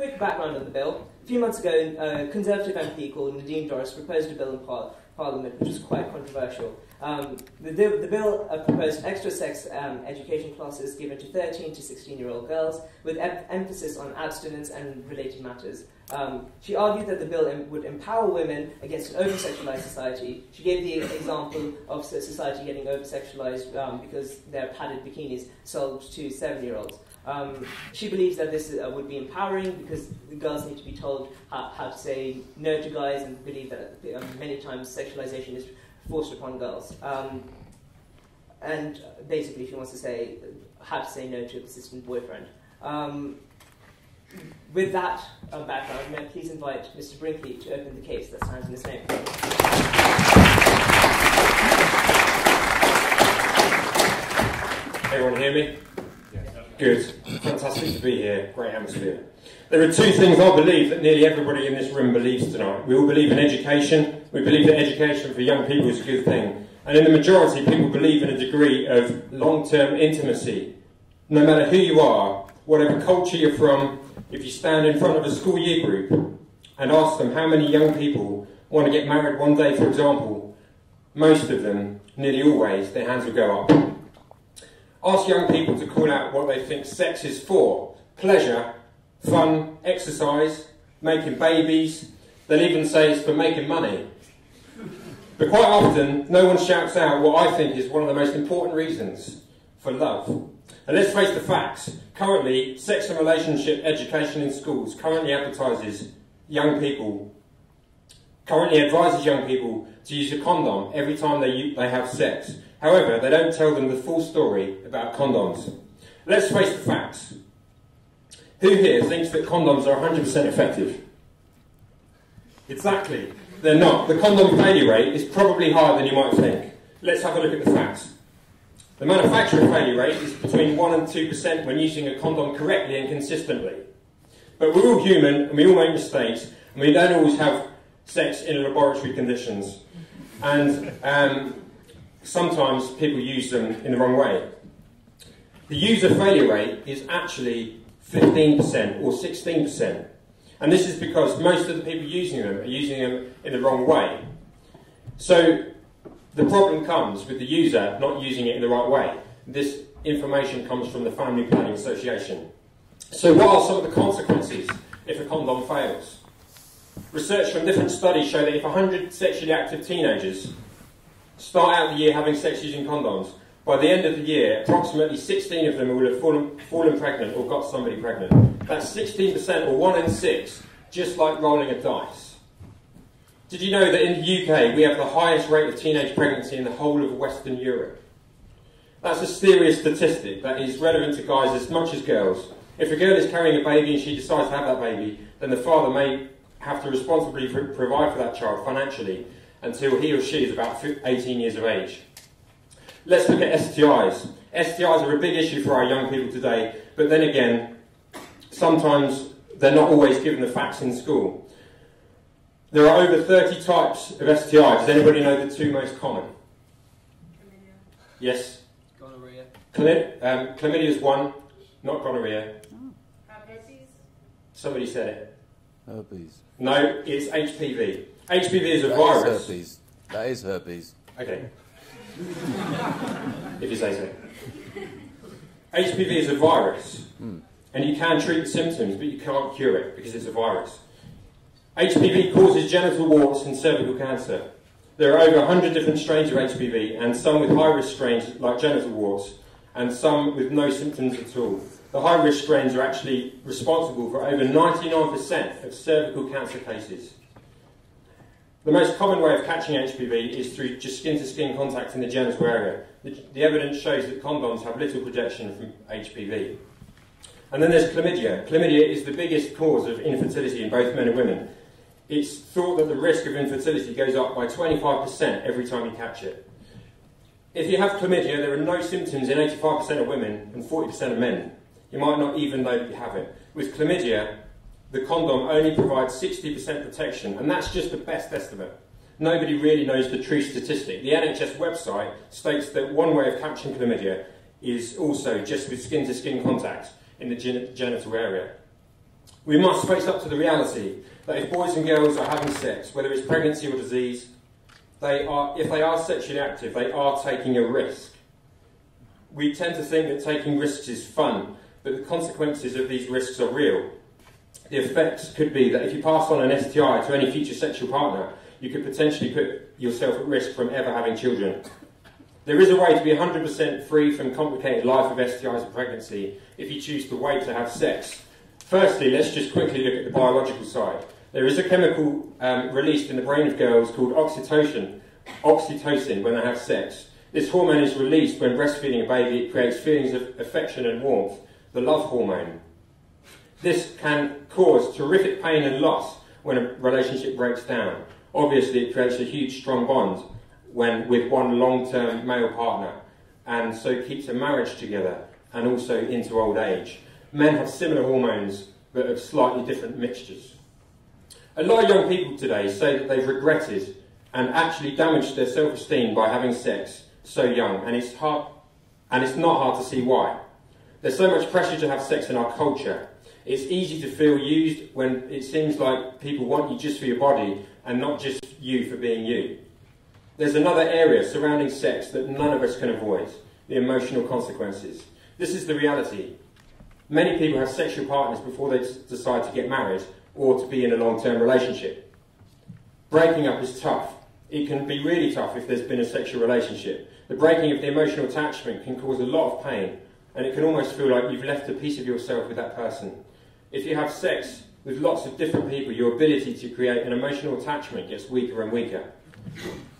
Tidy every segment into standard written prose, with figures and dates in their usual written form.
quick background on the bill. A few months ago, a Conservative MP called Nadine Dorris proposed a bill in Parliament which was quite controversial. The bill proposed extra sex education classes given to 13 to 16-year-old girls with emphasis on abstinence and related matters. She argued that the bill would empower women against an over-sexualized society. She gave the example of society getting over-sexualized because their padded bikinis sold to 7-year-olds. She believes that this would be empowering because the girls need to be told how to say no to guys, and believe that many times sexualization is forced upon girls. And basically she wants to say how to say no to a persistent boyfriend. With that background, may I please invite Mr. Brinkley to open the case that stands in his name. Everyone hear me? Good. Fantastic to be here. Great atmosphere. There are two things I believe that nearly everybody in this room believes tonight. We all believe in education. We believe that education for young people is a good thing. And in the majority, people believe in a degree of long-term intimacy. No matter who you are, whatever culture you're from, if you stand in front of a school year group and ask them how many young people want to get married one day, for example, most of them, nearly always, their hands will go up. Ask young people to call out what they think sex is for. Pleasure, fun, exercise, making babies. They'll even say it's for making money. But quite often, no one shouts out what I think is one of the most important reasons, for love. And let's face the facts. Currently, sex and relationship education in schools currently advises young people to use a condom every time they have sex. However, they don't tell them the full story about condoms. Let's face the facts. Who here thinks that condoms are 100% effective? Exactly. They're not. The condom failure rate is probably higher than you might think. Let's have a look at the facts. The manufacturer failure rate is between 1 and 2% when using a condom correctly and consistently. But we're all human and we all make mistakes, and we don't always have sex in laboratory conditions. And sometimes people use them in the wrong way. The user failure rate is actually 15% or 16%. And this is because most of the people using them are using them in the wrong way. So the problem comes with the user not using it in the right way. This information comes from the Family Planning Association. So what are some of the consequences if a condom fails? Research from different studies show that if 100 sexually active teenagers start out the year having sex using condoms, by the end of the year, approximately 16 of them will have fallen pregnant or got somebody pregnant. That's 16% or 1 in 6, just like rolling a dice. Did you know that in the UK we have the highest rate of teenage pregnancy in the whole of Western Europe? That's a serious statistic that is relevant to guys as much as girls. If a girl is carrying a baby and she decides to have that baby, then the father may have to responsibly provide for that child financially until he or she is about 18 years of age. Let's look at STIs. STIs are a big issue for our young people today, but then again, sometimes they're not always given the facts in school. There are over 30 types of STIs. Does anybody know the two most common? Chlamydia. Yes? Gonorrhea. Chlamydia is one, not gonorrhea. Herpes. Somebody said it. Herpes. No, it's HPV. HPV is a That virus. is herpes. That is herpes. Okay. If you say so. HPV is a virus, and you can treat the symptoms, but you can't cure it because it's a virus. HPV causes genital warts and cervical cancer. There are over 100 different strains of HPV, and some with high-risk strains like genital warts, and some with no symptoms at all. The high-risk strains are actually responsible for over 99% of cervical cancer cases. The most common way of catching HPV is through just skin-to-skin contact in the genital area. The evidence shows that condoms have little protection from HPV. And then there's chlamydia. Chlamydia is the biggest cause of infertility in both men and women. It's thought that the risk of infertility goes up by 25% every time you catch it. If you have chlamydia, there are no symptoms in 85% of women and 40% of men. You might not even know that you have it. With chlamydia, the condom only provides 60% protection, and that's just the best estimate. Nobody really knows the true statistic. The NHS website states that one way of catching chlamydia is also just with skin-to-skin contact in the genital area. We must face up to the reality that if boys and girls are having sex, whether it's pregnancy or disease, if they are sexually active, they are taking a risk. We tend to think that taking risks is fun, but the consequences of these risks are real. The effects could be that if you pass on an STI to any future sexual partner, you could potentially put yourself at risk from ever having children. There is a way to be 100% free from complicated life of STIs and pregnancy if you choose to wait to have sex. Firstly, let's just quickly look at the biological side. There is a chemical released in the brain of girls called oxytocin when they have sex. This hormone is released when breastfeeding a baby. It creates feelings of affection and warmth, the love hormone. This can cause terrific pain and loss when a relationship breaks down. Obviously, it creates a huge, strong bond with one long-term male partner, and so keeps a marriage together and also into old age. Men have similar hormones, but of slightly different mixtures. A lot of young people today say that they've regretted and actually damaged their self-esteem by having sex so young, and it's not hard to see why. There's so much pressure to have sex in our culture. It's easy to feel used when it seems like people want you just for your body and not just you for being you. There's another area surrounding sex that none of us can avoid, the emotional consequences. This is the reality. Many people have sexual partners before they decide to get married or to be in a long-term relationship. Breaking up is tough. It can be really tough if there's been a sexual relationship. The breaking of the emotional attachment can cause a lot of pain, and it can almost feel like you've left a piece of yourself with that person. If you have sex with lots of different people, your ability to create an emotional attachment gets weaker and weaker.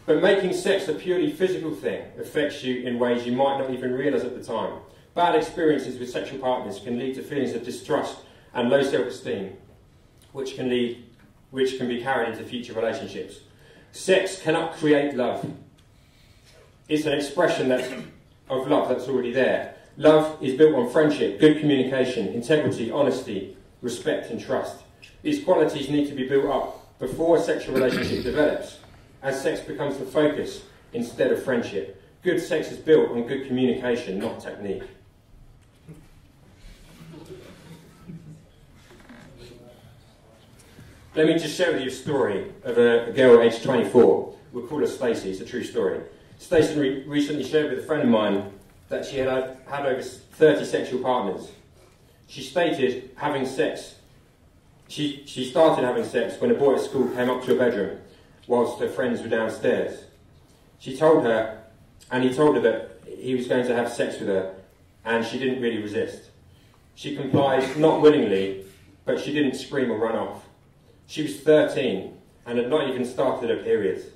But making sex a purely physical thing affects you in ways you might not even realise at the time. Bad experiences with sexual partners can lead to feelings of distrust and low self-esteem, which can be carried into future relationships. Sex cannot create love. It's an expression of love that's already there. Love is built on friendship, good communication, integrity, honesty, respect and trust. These qualities need to be built up before a sexual relationship develops, as sex becomes the focus instead of friendship. Good sex is built on good communication, not technique. Let me just share with you a story of a girl aged 24. We'll call her Stacey, it's a true story. Stacey recently shared with a friend of mine that she had over 30 sexual partners. She stated having sex. She started having sex when a boy at school came up to her bedroom whilst her friends were downstairs. He told her that he was going to have sex with her, and she didn't really resist. She complied, not willingly, but she didn't scream or run off. She was 13 and had not even started her period.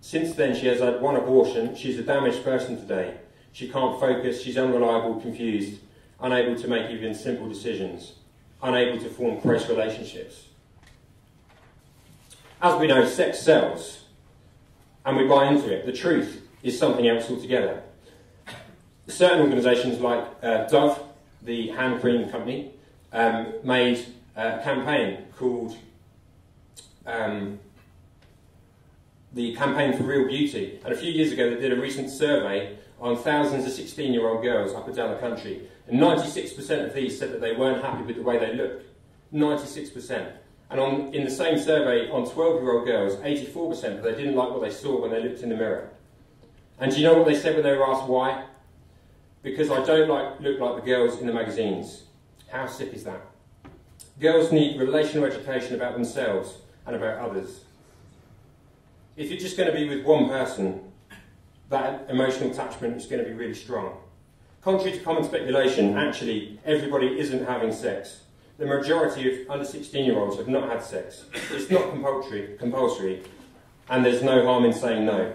Since then, she has had one abortion. She's a damaged person today. She can't focus, she's unreliable, confused, unable to make even simple decisions, unable to form close relationships. As we know, sex sells, and we buy into it. The truth is something else altogether. Certain organisations like Dove, the hand cream company, made a campaign called the Campaign for Real Beauty. And a few years ago they did a recent survey on thousands of 16-year-old girls up and down the country. And 96% of these said that they weren't happy with the way they looked. 96%. And in the same survey on 12-year-old girls, 84% that they didn't like what they saw when they looked in the mirror. And do you know what they said when they were asked why? Because I don't look like the girls in the magazines. How sick is that? Girls need relational education about themselves and about others. If you're just going to be with one person, that emotional attachment is going to be really strong. Contrary to common speculation, actually, everybody isn't having sex. The majority of under 16-year-olds have not had sex. It's not compulsory, and there's no harm in saying no.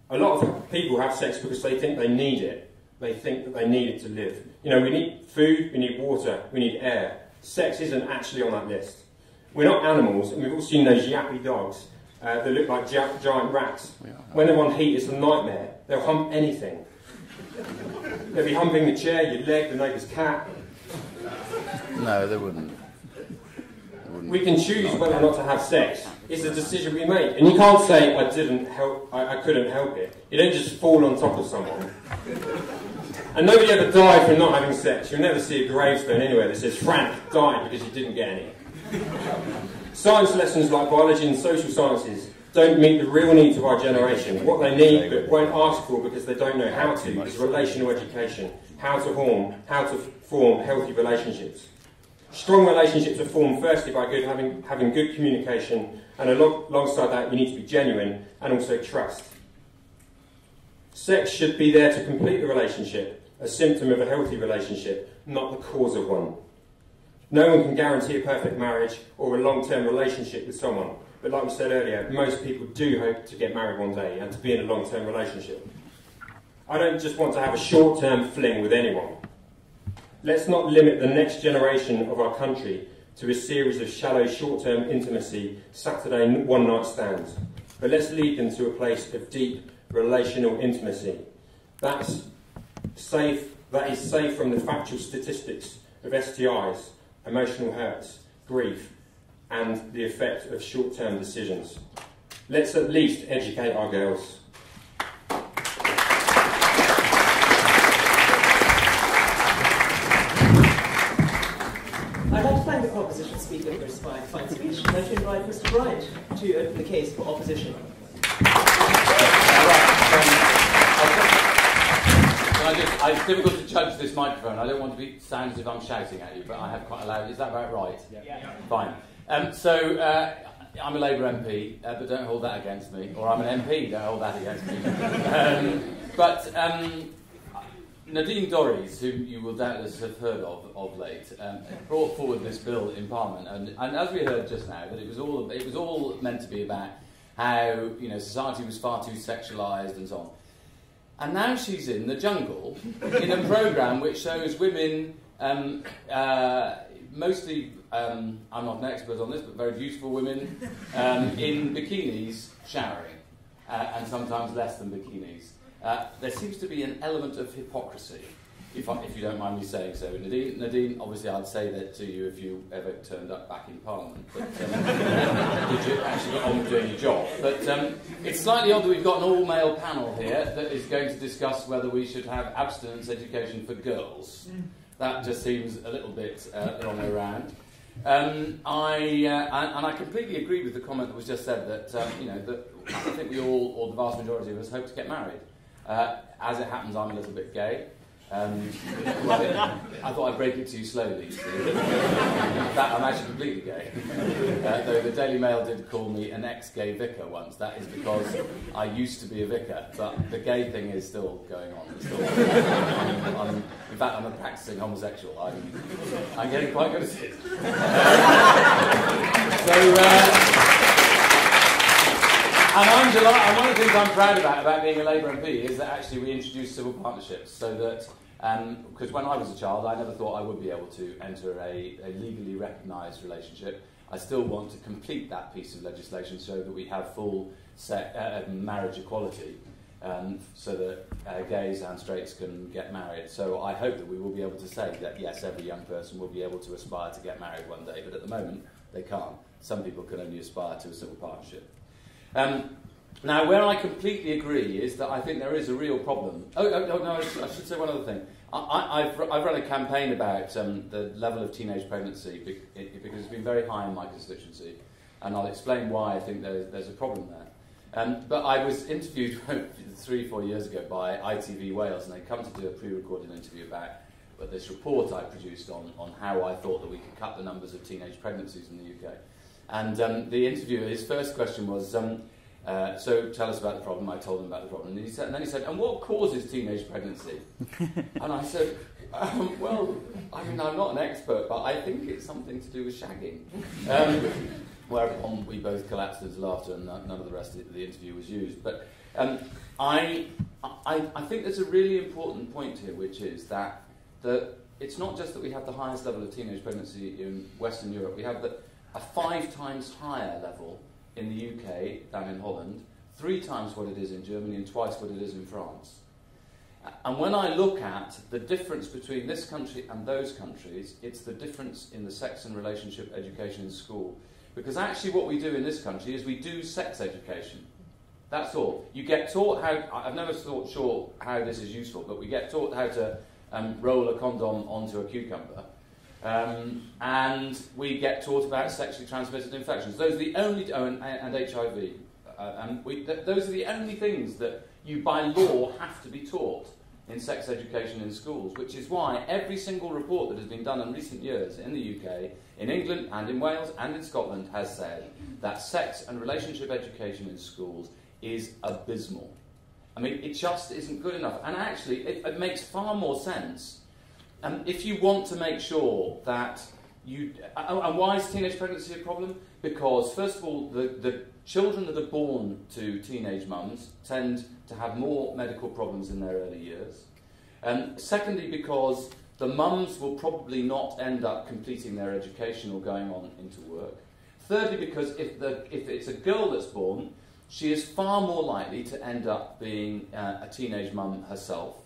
A lot of people have sex because they think they need it. They think that they need it to live. You know, we need food, we need water, we need air. Sex isn't actually on that list. We're not animals, and we've all seen those yappy dogs that look like giant rats. When they're on heat, it's a nightmare. They'll hump anything. They'll be humping the chair, your leg, the neighbour's cat. No, they wouldn't. We can choose whether or not to have sex. It's a decision we make. And you can't say, I couldn't help it. You don't just fall on top of someone. And nobody ever died from not having sex. You'll never see a gravestone anywhere that says Frank died because he didn't get any. Science lessons like biology and social sciences don't meet the real needs of our generation. What they need but won't ask for because they don't know how to is relational education, how to form healthy relationships. Strong relationships are formed firstly by having good communication, and alongside that you need to be genuine and also trust. Sex should be there to complete the relationship, a symptom of a healthy relationship, not the cause of one. No one can guarantee a perfect marriage or a long-term relationship with someone, but like we said earlier, most people do hope to get married one day and to be in a long-term relationship. I don't just want to have a short-term fling with anyone. Let's not limit the next generation of our country to a series of shallow short-term intimacy, Saturday one-night stands, but let's lead them to a place of deep relational intimacy. That is safe from the factual statistics of STIs, emotional hurts, grief, and the effect of short-term decisions. Let's at least educate our girls. I'd like to thank the proposition speaker for his fine speech, and I'd like to invite Mr. Bryant to open the case for opposition. It's difficult to judge this microphone. I don't want to sound as if I'm shouting at you, but I have quite a loud. Is that about right? Yeah. Fine. I'm a Labour MP, but don't hold that against me. Or I'm an MP, don't hold that against me. Nadine Dorries, who you will doubtless have heard of late, brought forward this bill in Parliament, and as we heard just now, that it was all meant to be about how society was far too sexualised and so on. And now she's in the jungle in a programme which shows women, mostly, I'm not an expert on this, but very beautiful women, in bikinis showering, and sometimes less than bikinis. There seems to be an element of hypocrisy, if you don't mind me saying so. Nadine, obviously I'd say that to you if you ever turned up back in Parliament, but did you actually get on with doing your job? But it's slightly odd that we've got an all-male panel here that is going to discuss whether we should have abstinence education for girls. That just seems a little bit the wrong way around. I completely agree with the comment that was just said that that I think we all, or the vast majority of us, hope to get married. As it happens, I'm a little bit gay. I thought I'd break it to you slowly. In fact, I'm actually completely gay. Though the Daily Mail did call me an ex-gay vicar once. That is because I used to be a vicar, but the gay thing is still going on. In fact, I'm a practicing homosexual. I'm getting quite good at it. And I'm delighted, and one of the things I'm proud about being a Labour MP is that actually we introduced civil partnerships, so that, because when I was a child I never thought I would be able to enter a legally recognised relationship. I still want to complete that piece of legislation so that we have full marriage equality, so that gays and straights can get married. So I hope that we will be able to say that yes, every young person will be able to aspire to get married one day, but at the moment they can't. Some people can only aspire to a civil partnership. Now, where I completely agree is that I think there is a real problem. No, I should say one other thing. I've run a campaign about the level of teenage pregnancy because it's been very high in my constituency, and I'll explain why I think there's a problem there. But I was interviewed 3-4 years ago by ITV Wales, and they'd come to do a pre-recorded interview about this report I produced on how I thought that we could cut the numbers of teenage pregnancies in the UK. And the interviewer, his first question was, so tell us about the problem. I told him about the problem. And then he said, and what causes teenage pregnancy? And I said, well, I'm not an expert, but I think it's something to do with shagging. Whereupon we both collapsed into laughter, and none of the rest of the interview was used. But I think there's a really important point here, which is that it's not just that we have the highest level of teenage pregnancy in Western Europe. We have a 5 times higher level in the UK than in Holland, 3 times what it is in Germany, and twice what it is in France. And when I look at the difference between this country and those countries, it's the difference in the sex and relationship education in school. Because actually what we do in this country is we do sex education. That's all. You get taught how, I've never sure how this is useful, but we get taught how to roll a condom onto a cucumber. And we get taught about sexually transmitted infections. Those are the only, and HIV. Those are the only things that you, by law, have to be taught in sex education in schools, which is why every single report that has been done in recent years in the UK, in England and in Wales and in Scotland has said that sex and relationship education in schools is abysmal. I mean, it just isn't good enough. And actually, it makes far more sense if you want to make sure that you... And why is teenage pregnancy a problem? Because, first of all, the children that are born to teenage mums tend to have more medical problems in their early years. Secondly, because the mums will probably not end up completing their education or going on into work. Thirdly, because if it's a girl that's born, she is far more likely to end up being a teenage mum herself.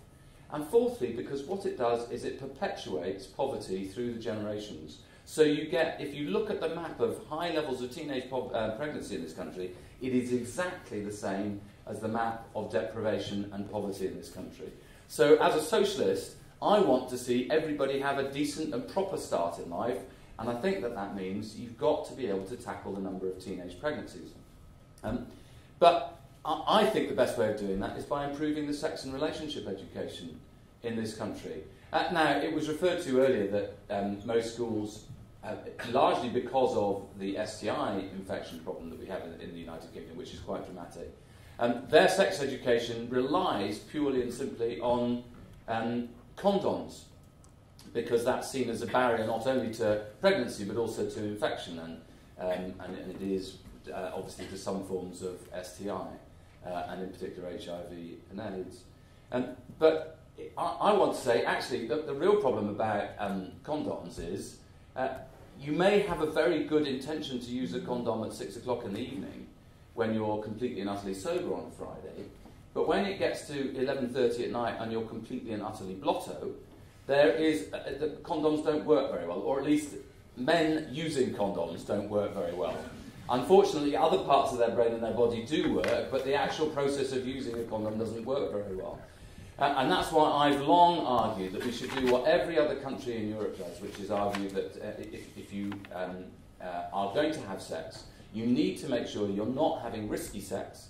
And fourthly, because what it does is it perpetuates poverty through the generations. So you get, if you look at the map of high levels of teenage pregnancy in this country, it is exactly the same as the map of deprivation and poverty in this country. So as a socialist, I want to see everybody have a decent and proper start in life, and I think that that means you've got to be able to tackle the number of teenage pregnancies. But I think the best way of doing that is by improving the sex and relationship education in this country. Now, it was referred to earlier that most schools, largely because of the STI infection problem that we have in the United Kingdom, which is quite dramatic, their sex education relies purely and simply on condoms, because that's seen as a barrier not only to pregnancy but also to infection, and it is obviously to some forms of STI, and in particular HIV and AIDS. But I want to say, actually, the real problem about condoms is you may have a very good intention to use a condom at 6 o'clock in the evening when you're completely and utterly sober on a Friday, but when it gets to 11:30 at night and you're completely and utterly blotto, the condoms don't work very well, or at least men using condoms don't work very well. Unfortunately, other parts of their brain and their body do work, but the actual process of using a condom doesn't work very well. And that's why I've long argued that we should do what every other country in Europe does, which is argue that if you are going to have sex, you need to make sure you're not having risky sex,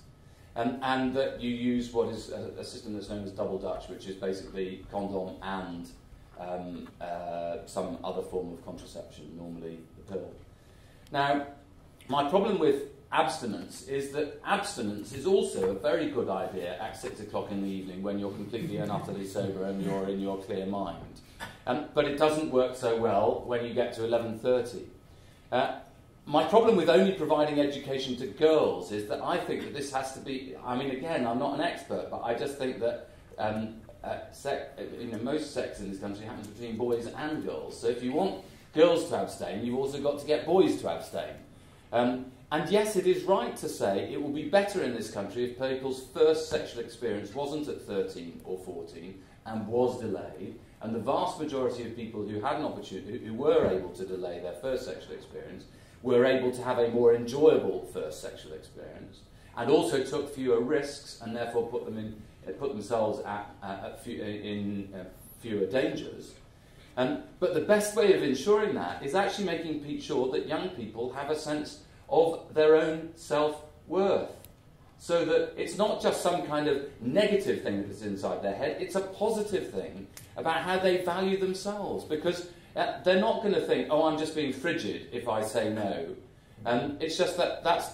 and that you use what is a system that's known as double Dutch, which is basically condom and some other form of contraception, normally the pill. Now, my problem with abstinence is that abstinence is also a very good idea at 6 o'clock in the evening when you're completely and utterly sober and you're in your clear mind. But it doesn't work so well when you get to 11:30. My problem with only providing education to girls is that I think that this has to be, I mean, again, I'm not an expert, but I just think that most sex in this country happens between boys and girls. So if you want girls to abstain, you've also got to get boys to abstain. And yes, it is right to say it will be better in this country if people's first sexual experience wasn't at 13 or 14 and was delayed, and the vast majority of people who had an opportunity, who were able to delay their first sexual experience, were able to have a more enjoyable first sexual experience, and also took fewer risks and therefore put themselves in fewer dangers. But the best way of ensuring that is actually making sure that young people have a sense of their own self-worth, so that it's not just some kind of negative thing that's inside their head, it's a positive thing about how they value themselves, because they're not going to think, oh, I'm just being frigid if I say no. It's just that's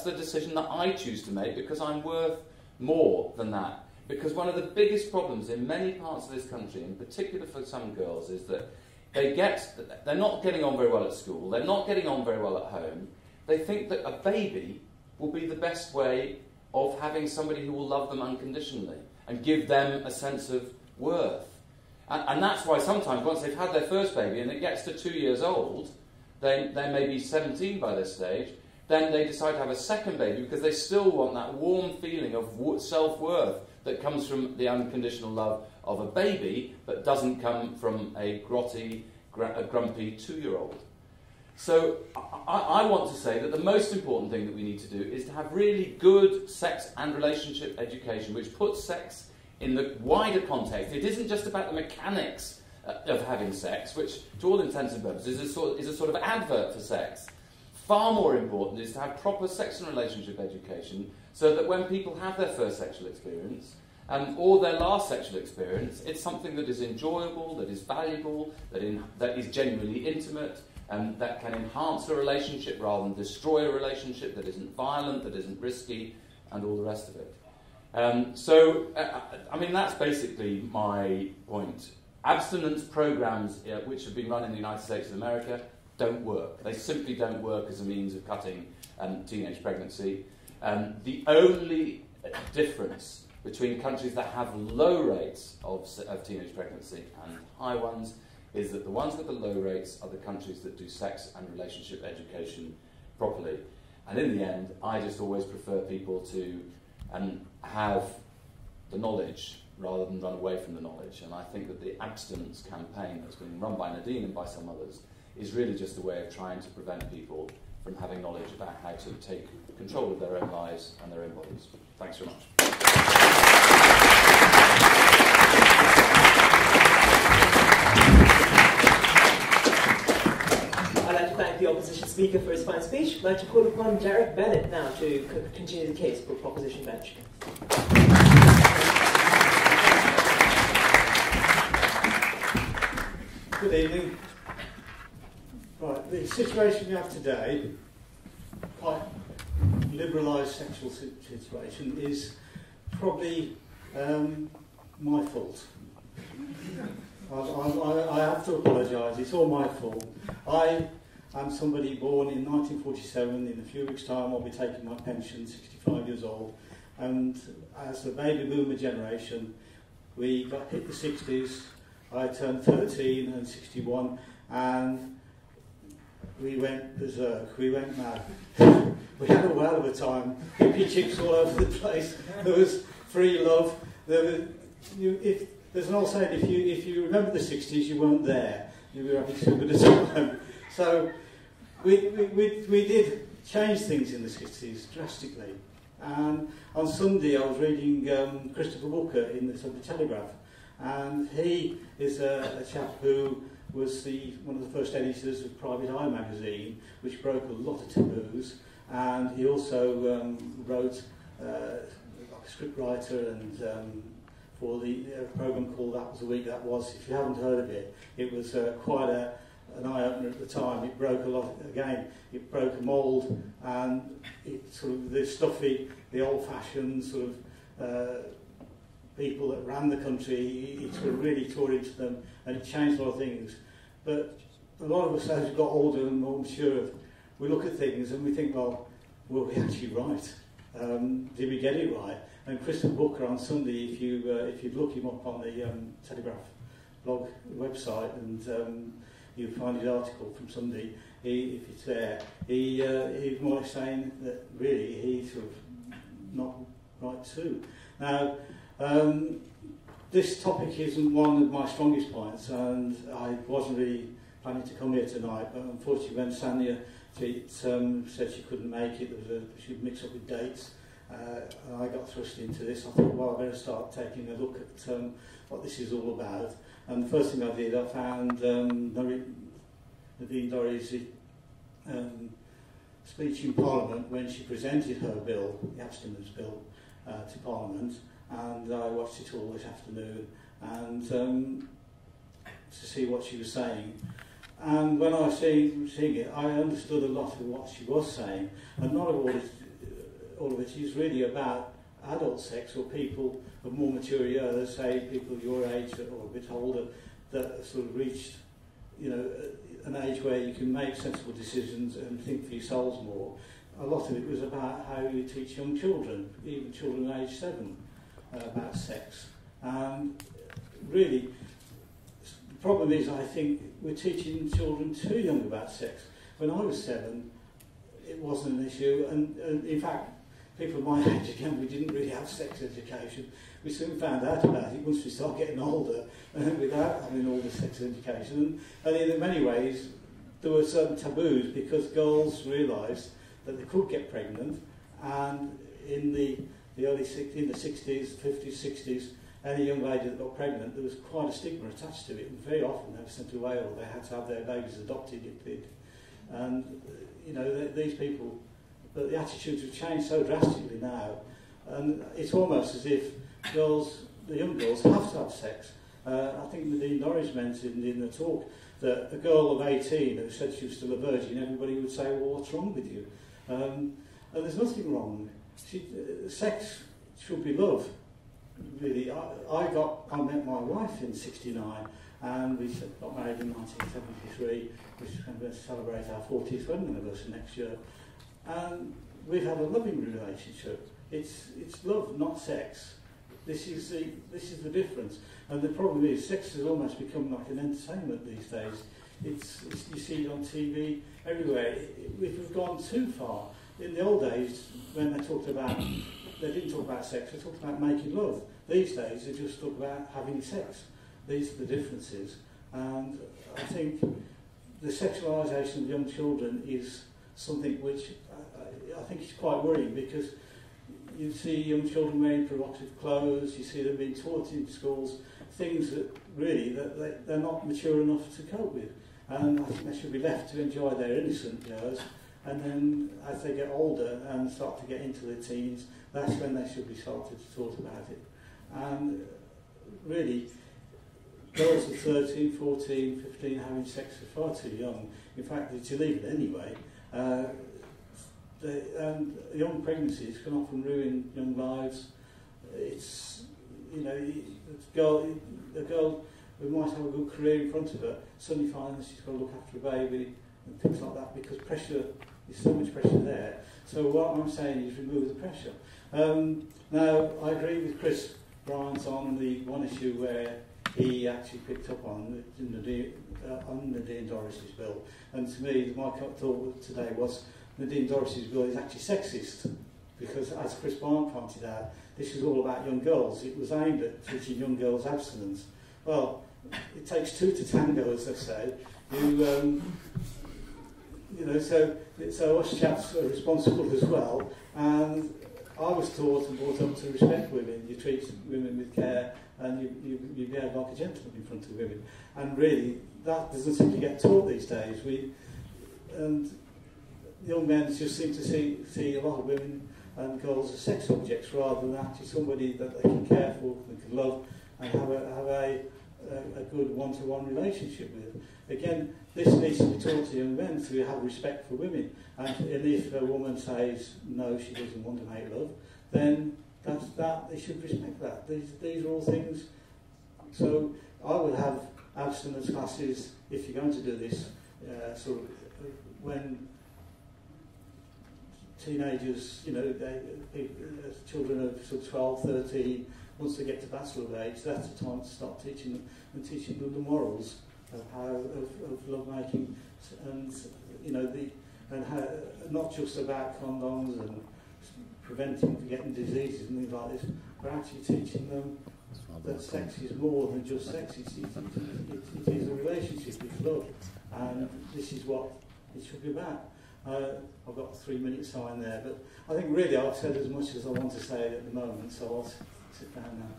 the decision that I choose to make because I'm worth more than that. Because one of the biggest problems in many parts of this country, in particular for some girls, is that they're not getting on very well at school, they're not getting on very well at home. They think that a baby will be the best way of having somebody who will love them unconditionally and give them a sense of worth. And that's why sometimes once they've had their first baby and it gets to 2 years old, they may be 17 by this stage, then they decide to have a second baby because they still want that warm feeling of self-worth that comes from the unconditional love of a baby, but doesn't come from a grotty, grumpy 2-year-old. So I want to say that the most important thing that we need to do is to have really good sex and relationship education, which puts sex in the wider context. It isn't just about the mechanics of having sex, which, to all intents and purposes, is a sort of advert for sex. Far more important is to have proper sex and relationship education, so that when people have their first sexual experience, or their last sexual experience, it's something that is enjoyable, that is valuable, that is genuinely intimate, that can enhance a relationship rather than destroy a relationship, that isn't violent, that isn't risky, and all the rest of it. I mean, that's basically my point. Abstinence programs, which have been run in the United States of America, don't work. They simply don't work as a means of cutting teenage pregnancy. The only difference between countries that have low rates of teenage pregnancy and high ones is that the ones with the low rates are the countries that do sex and relationship education properly. And in the end, I just always prefer people to have the knowledge rather than run away from the knowledge. And I think that the abstinence campaign that's been run by Nadine and by some others is really just a way of trying to prevent people from having knowledge about how to take control of their own lives and their own bodies. Thanks very much. I'd like to thank the opposition speaker for his fine speech. I'd like to call upon Derek Bennett now to continue the case for Proposition Bench. Good evening. Right, the situation we have today, quite liberalised sexual situation, is probably my fault. I have to apologise, it's all my fault. I am somebody born in 1947, in a few weeks' time I'll be taking my pension, 65 years old, and as the baby boomer generation, we got hit the 60s, I turned 13 and 61, and we went berserk, we went mad. We had a whale of a time, hippie chicks all over the place, there was free love, there's an old saying, if you remember the 60s, you weren't there. You were having too good a time. So we did change things in the 60s drastically. And on Sunday, I was reading Christopher Booker in the Telegraph. And he is a chap who was one of the first editors of Private Eye magazine, which broke a lot of taboos. And he also wrote, like a script writer and for the programme called That Was the Week That Was. If you haven't heard of it, it was quite an eye-opener at the time. It broke a lot, again, it broke a mould, and it sort of, the stuffy, the old-fashioned sort of people that ran the country, it sort of really tore into them, and it changed a lot of things. But a lot of us, as we got older and more mature, we look at things and we think, well, were we actually right? Did we get it right? And Christopher Booker on Sunday, if you look him up on the Telegraph blog website, and you find his article from Sunday, if it's there, he's more saying that really he's sort of not right too. Now, this topic isn't one of my strongest points, and I wasn't really planning to come here tonight, but unfortunately when Sanya-Jeet said she couldn't make it, she'd mix up with dates. And I got thrust into this. I thought, well, I better start taking a look at what this is all about. And the first thing I did, I found Nadine Dorries' speech in Parliament when she presented her bill, the Abstinence Bill, to Parliament. And I watched it all this afternoon and to see what she was saying. And when I was seeing it, I understood a lot of what she was saying, and not all of it is really about adult sex or people of more mature years, say people your age or a bit older, that sort of reached, an age where you can make sensible decisions and think for yourselves more. A lot of it was about how you teach young children, even children aged 7, about sex. And really, the problem is, I think, we're teaching children too young about sex. When I was 7, it wasn't an issue, and in fact, people my age, again, we didn't really have sex education. We soon found out about it once we started getting older, without having all the sex education. And in many ways, there were certain taboos because girls realised that they could get pregnant, and in the early in the 60s, 50s, 60s, any young lady that got pregnant, there was quite a stigma attached to it, and very often they were sent away or they had to have their babies adopted if they did. And you know, these people, but the attitudes have changed so drastically now, and it's almost as if girls, the young girls, have to have sex. I think Nadine Norris mentioned in the talk that a girl of 18 who said she was still a virgin, everybody would say, well, what's wrong with you? And there's nothing wrong. Sex should be love, really. I met my wife in '69, and we got married in 1973, which is going to celebrate our 40th wedding anniversary next year. And we've had a loving relationship. It's love, not sex. This is the difference. And the problem is, sex has almost become like an entertainment these days. You see it on TV everywhere. We've gone too far. In the old days, when they didn't talk about sex, they talked about making love. These days, they just talk about having sex. These are the differences. And I think the sexualisation of young children is something which I think is quite worrying, because you see young children wearing provocative clothes, you see them being taught in schools, things that really they're not mature enough to cope with. And I think they should be left to enjoy their innocent years, and then as they get older and start to get into their teens, that's when they should be started to talk about it. And really, girls of 13, 14, 15 having sex are far too young. In fact, it's illegal anyway. And young pregnancies can often ruin young lives. It's, you know, a girl who might have a good career in front of her suddenly finds she's got to look after a baby and things like that, because pressure, there's so much pressure there. So what I'm saying is remove the pressure. Now, I agree with Chris Bryant on the one issue where he actually picked up on Nadine Dorris's bill. And to me, my thought today was Nadine Dorris's bill is actually sexist, because as Chris Bryant pointed out, this is all about young girls. It was aimed at teaching young girls abstinence. Well, it takes two to tango, as they say. So us chaps are responsible as well. And I was taught and brought up to respect women. You treat women with care, and you behave like a gentleman in front of women. And really, that doesn't seem to get taught these days. And young men just seem to see a lot of women and girls as sex objects rather than actually somebody that they can care for, they can love, and have a good one-to-one relationship with. Again, this needs to be taught to young men to have respect for women. And if a woman says no, she doesn't want to make love, then they should respect that. These are all things. So I would have abstinence classes, if you're going to do this, sort of when teenagers, you know, children of sort of 12, 13, once they get to that sort of age, that's the time to start teaching them the morals of love making, and you know, how, not just about condoms and preventing getting diseases and things like this, but actually teaching them that sex is more than just sex. It is a relationship, it's love, and this is what it should be about. I've got a 3-minute sign there, but I think really I've said as much as I want to say at the moment, so I'll sit down now.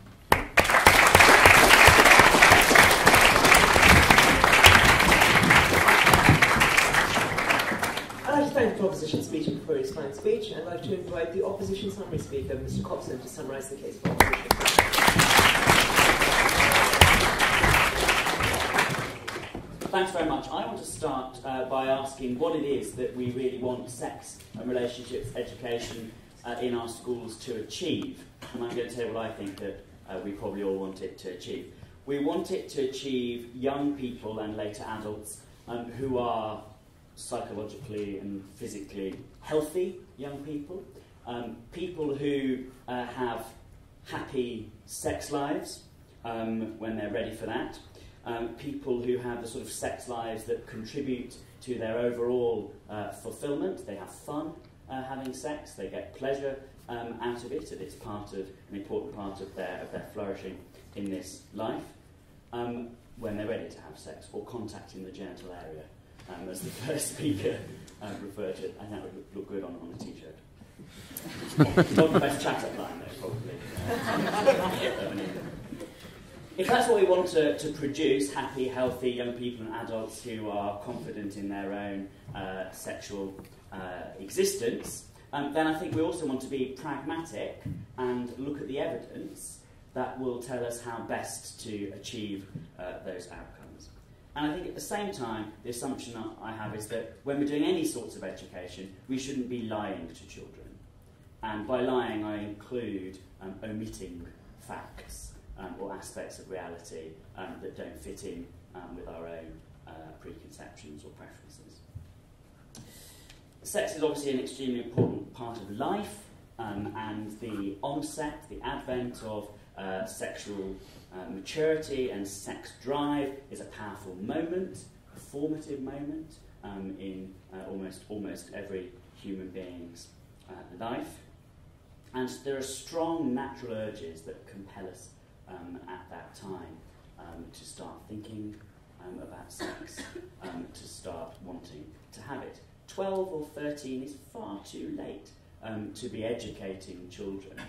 I'd like to thank the opposition speaker for his fine speech, and I'd like to invite the opposition summary speaker, Mr. Copson, to summarise the case for opposition. Thanks very much. I want to start by asking what it is that we really want sex and relationships education in our schools to achieve. And I'm going to tell you what I think that we probably all want it to achieve. We want it to achieve young people and later adults who are psychologically and physically healthy young people, people who have happy sex lives when they're ready for that, people who have the sort of sex lives that contribute to their overall fulfilment. They have fun having sex, they get pleasure out of it, and it's part of an important part of their flourishing in this life when they're ready to have sex or contact in the genital area. as the first speaker referred to it. I think that would look good on a T-shirt. Not the best chat-up line, though, probably. If that's what we want to produce, happy, healthy young people and adults who are confident in their own sexual existence, then I think we also want to be pragmatic and look at the evidence that will tell us how best to achieve those outcomes. And I think at the same time, the assumption I have is that when we're doing any sorts of education, we shouldn't be lying to children. And by lying, I include omitting facts or aspects of reality that don't fit in with our own preconceptions or preferences. Sex is obviously an extremely important part of life, and the onset, the advent of sexual maturity and sex drive is a powerful moment, a formative moment in almost every human being's life. And there are strong natural urges that compel us at that time to start thinking about sex, to start wanting to have it. 12 or 13 is far too late to be educating children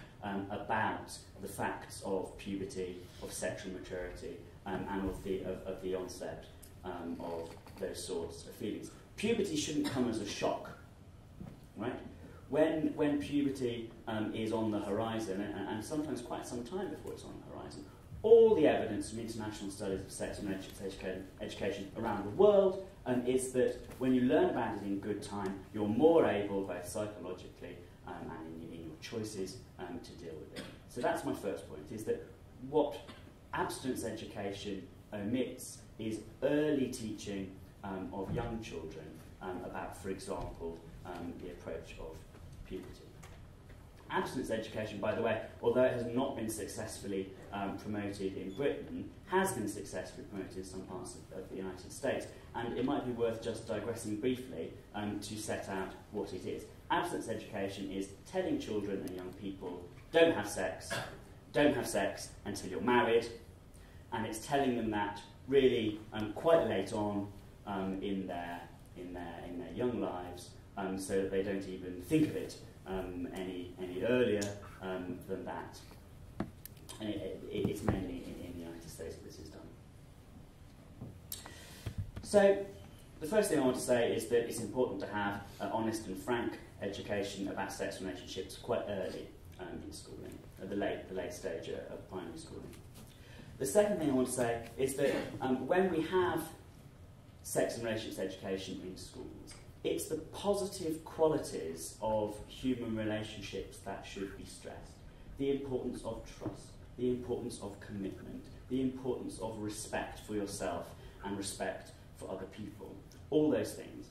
about the facts of puberty, of sexual maturity, and of the onset of those sorts of feelings. Puberty shouldn't come as a shock, right? When puberty is on the horizon, and sometimes quite some time before it's on the horizon, all the evidence from international studies of sex and relationship education around the world is that when you learn about it in good time, you're more able, both psychologically and in your choices, to deal with it. So that's my first point, is that what abstinence education omits is early teaching of young children about, for example, the approach of puberty. Abstinence education, by the way, although it has not been successfully promoted in Britain, has been successfully promoted in some parts of the United States. And it might be worth just digressing briefly to set out what it is. Abstinence education is telling children and young people, don't have sex until you're married. And it's telling them that really quite late on in their young lives, so that they don't even think of it any earlier than that. And it's mainly in the United States that this is done. So the first thing I want to say is that it's important to have honest and frank education about sex and relationships quite early in schooling, at the late stage of primary schooling. The second thing I want to say is that when we have sex and relationships education in schools, it's the positive qualities of human relationships that should be stressed. The importance of trust, the importance of commitment, the importance of respect for yourself and respect for other people. All those things.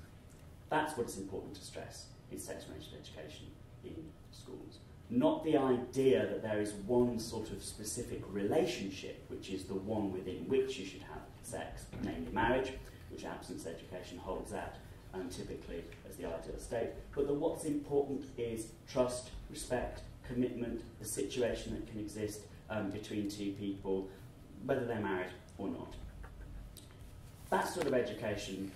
That's what is important to stress in sex and relationship education in schools. Not the idea that there is one sort of specific relationship, which is the one within which you should have sex, namely marriage, which abstinence education holds out typically as the ideal state, but that what's important is trust, respect, commitment, the situation that can exist between two people, whether they're married or not. That sort of education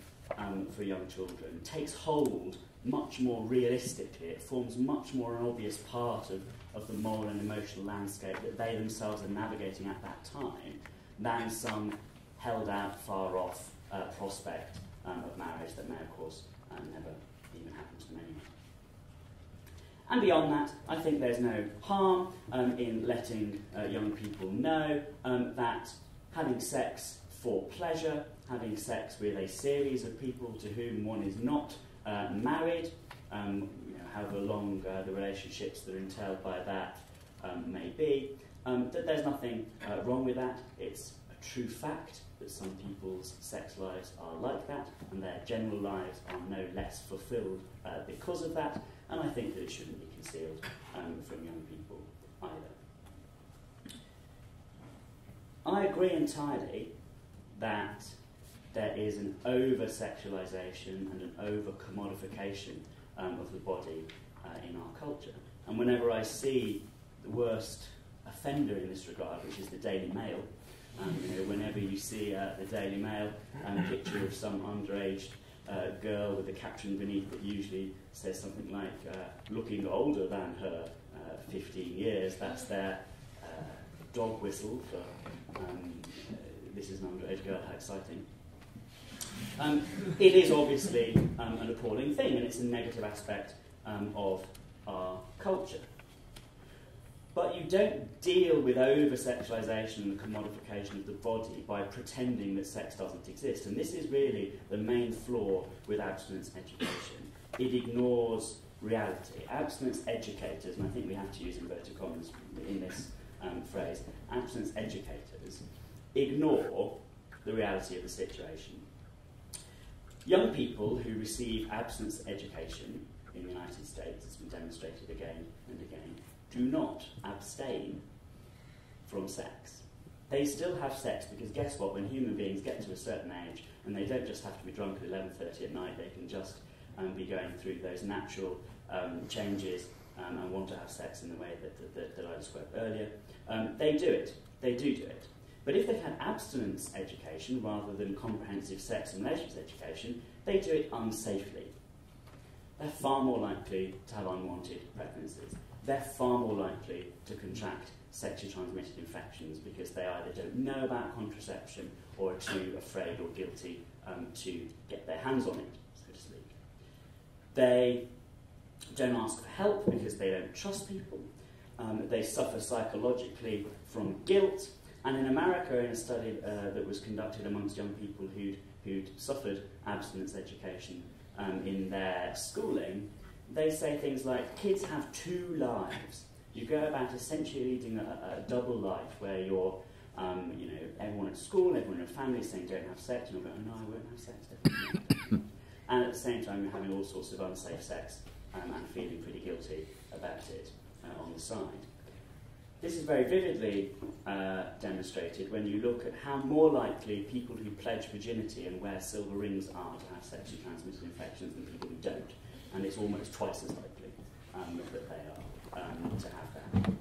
for young children takes hold much more realistically. It forms much more an obvious part of the moral and emotional landscape that they themselves are navigating at that time than some held out, far off prospect of marriage that may, of course, never even happen to them anyway. And beyond that, I think there's no harm in letting young people know that having sex for pleasure, having sex with a series of people to whom one is not married, however long the relationships that are entailed by that may be, that there's nothing wrong with that. It's a true fact that some people's sex lives are like that, and their general lives are no less fulfilled because of that, and I think that it shouldn't be concealed from young people either. I agree entirely that there is an over-sexualisation and an over-commodification of the body in our culture. And whenever I see the worst offender in this regard, which is the Daily Mail, whenever you see the Daily Mail and a picture of some underage girl with the caption beneath that usually says something like looking older than her 15 years. That's their dog whistle for this is an underage girl, how exciting. It is obviously an appalling thing, and it's a negative aspect of our culture. But you don't deal with over-sexualisation and the commodification of the body by pretending that sex doesn't exist. And this is really the main flaw with abstinence education. It ignores reality. Abstinence educators, and I think we have to use inverted commas in this phrase, abstinence educators ignore the reality of the situation. Young people who receive abstinence education in the United States, it's been demonstrated again and again, do not abstain from sex. They still have sex because guess what, when human beings get to a certain age, and they don't just have to be drunk at 11:30 at night, they can just be going through those natural changes and want to have sex in the way that I described earlier. They do it. They do it. But if they've had abstinence education rather than comprehensive sex and relationships education, they do it unsafely. They're far more likely to have unwanted pregnancies. They're far more likely to contract sexually transmitted infections because they either don't know about contraception or are too afraid or guilty to get their hands on it, so to speak. They don't ask for help because they don't trust people. They suffer psychologically from guilt. And in America, in a study that was conducted amongst young people who'd suffered abstinence education in their schooling, they say things like, kids have two lives. You go about essentially leading a double life where you're, everyone at school, everyone in your family saying don't have sex, and you're going, no, I won't have sex, definitely. And at the same time, you're having all sorts of unsafe sex and feeling pretty guilty about it on the side. This is very vividly demonstrated when you look at how more likely people who pledge virginity and wear silver rings are to have sexually transmitted infections than people who don't. And it's almost twice as likely that they are to have that.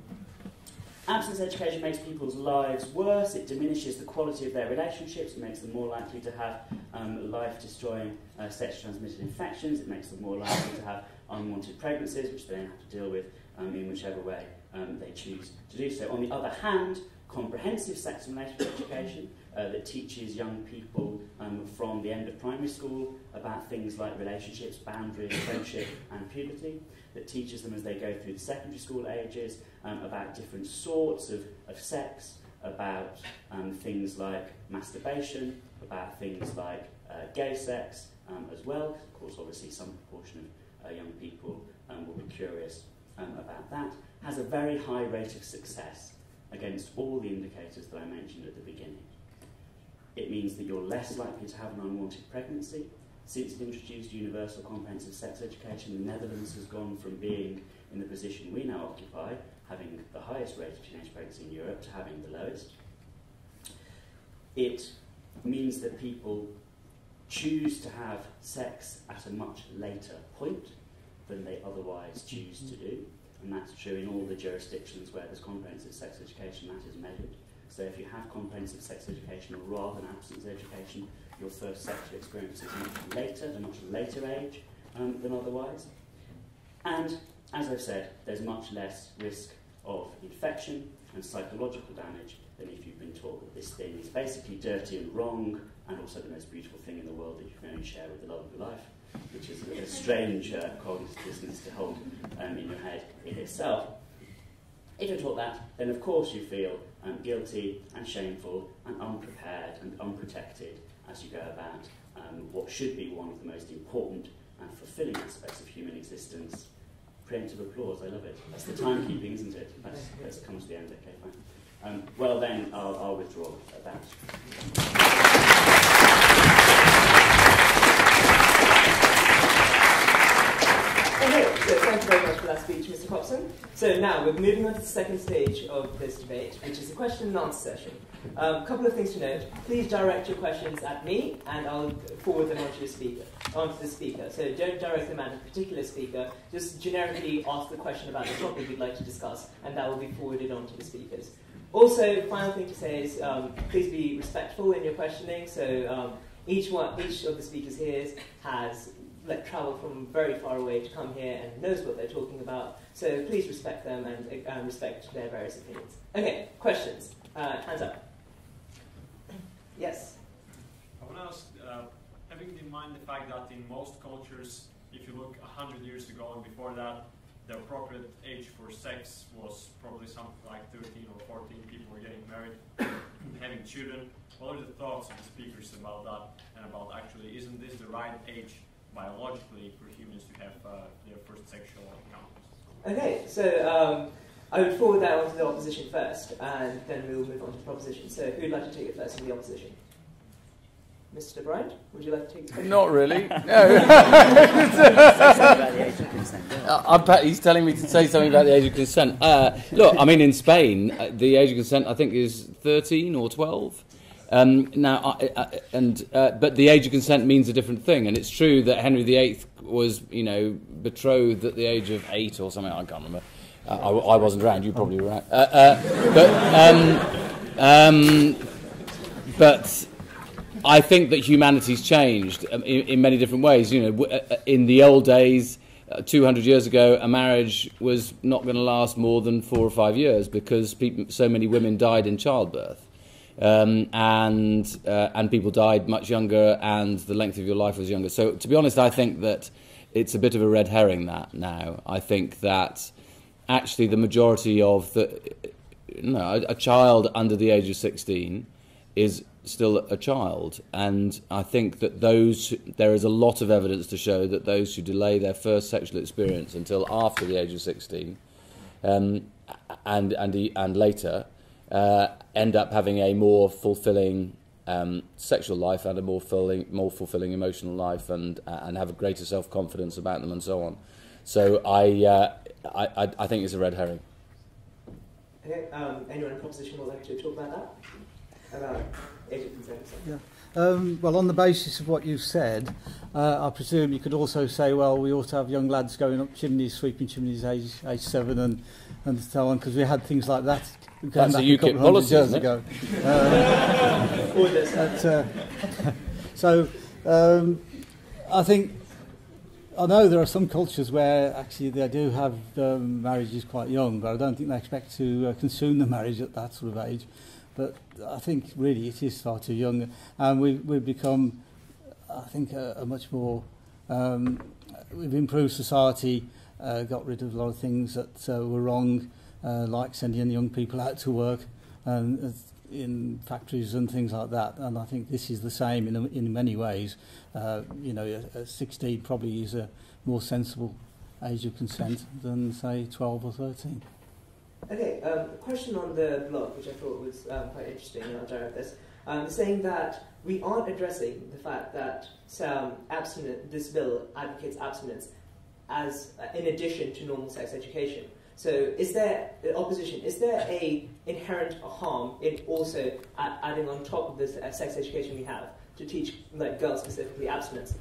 Abstinence education makes people's lives worse. It diminishes the quality of their relationships. It makes them more likely to have life-destroying sexually transmitted infections. It makes them more likely to have unwanted pregnancies, which they then have to deal with in whichever way they choose to do so. On the other hand, comprehensive sex and relationship education that teaches young people from the end of primary school about things like relationships, boundaries, friendship and puberty, that teaches them as they go through the secondary school ages about different sorts of sex, about things like masturbation, about things like gay sex as well. Of course, obviously some proportion of young people will be curious about that, has a very high rate of success against all the indicators that I mentioned at the beginning. It means that you're less likely to have an unwanted pregnancy. Since it introduced universal comprehensive sex education, the Netherlands has gone from being in the position we now occupy, having the highest rate of teenage pregnancy in Europe, to having the lowest. It means that people choose to have sex at a much later point than they otherwise choose to do. And that's true in all the jurisdictions where there's comprehensive sex education, that is measured. So if you have comprehensive sex education rather than abstinence education, your first sexual experience is much later, at a much later age than otherwise. And as I've said, there's much less risk of infection and psychological damage than if you've been taught that this thing is basically dirty and wrong, and also the most beautiful thing in the world that you can only share with the love of your life, which is a strange cognitive dissonance to hold in your head in itself. If you're taught that, then of course you feel guilty and shameful and unprepared and unprotected as you go about what should be one of the most important and fulfilling aspects of human existence. Preemptive applause, I love it. That's the timekeeping, isn't it? Let's come to the end, okay, fine. Well then, I'll withdraw that. Okay, so thank you very much for that speech, Mr. Copson. So now we're moving on to the second stage of this debate, which is the question and answer session. A couple of things to note. Please direct your questions at me, and I'll forward them onto the speaker. So don't direct them at a particular speaker. Just generically ask the question about the topic you'd like to discuss, and that will be forwarded on to the speakers. Also, final thing to say is please be respectful in your questioning. So Each of the speakers here has travelled from very far away to come here and knows what they're talking about. So please respect them and respect their various opinions. Okay, questions? Hands up. Yes? I want to ask, having in mind the fact that in most cultures, if you look 100 years ago and before that, the appropriate age for sex was probably something like 13 or 14, people were getting married, having children. What are the thoughts of the speakers about that, and about actually, isn't this the right age biologically for humans to have their first sexual encounters? Okay, so I would forward that on to the opposition first, and then we will move on to the proposition. So who would like to take it first in the opposition? Mr. Bryant, would you like to take it first? Not really. No. He's telling me to say something about the age of consent. Look, I mean, in Spain, the age of consent, I think, is 13 or 12. But the age of consent means a different thing, and it's true that Henry VIII was, betrothed at the age of 8 or something. I can't remember. I wasn't around. You probably were around. But I think that humanity's changed in many different ways. In the old days, 200 years ago, a marriage was not going to last more than 4 or 5 years because so many women died in childbirth. And people died much younger, and the length of your life was younger. So, to be honest, I think that it's a bit of a red herring that now. I think that actually the majority of a child under the age of 16 is still a child, and I think that there is a lot of evidence to show that those who delay their first sexual experience until after the age of 16 and later end up having a more fulfilling sexual life and a more fulfilling emotional life, and have a greater self-confidence about them and so on. So I think it's a red herring. Okay, anyone in proposition would like to talk about that? About age of consent? Yeah. Well, on the basis of what you've said, I presume you could also say, well, we ought to have young lads going up chimneys, sweeping chimneys age 7 and so on, because we had things like that. That's a UKIP policy, years ago. I think, I know there are some cultures where actually they do have marriages quite young, but I don't think they expect to consume the marriage at that sort of age. But I think really it is far too young, and we've become, I think, a much more, we've improved society, got rid of a lot of things that were wrong, like sending young people out to work and in factories and things like that. And I think this is the same in many ways. 16 probably is a more sensible age of consent than, say, 12 or 13. Okay, a question on the blog, which I thought was quite interesting, and I'll direct this, saying that we aren't addressing the fact that this bill advocates abstinence as in addition to normal sex education. So is there a inherent harm in also adding on top of this sex education we have to teach girls specifically abstinence?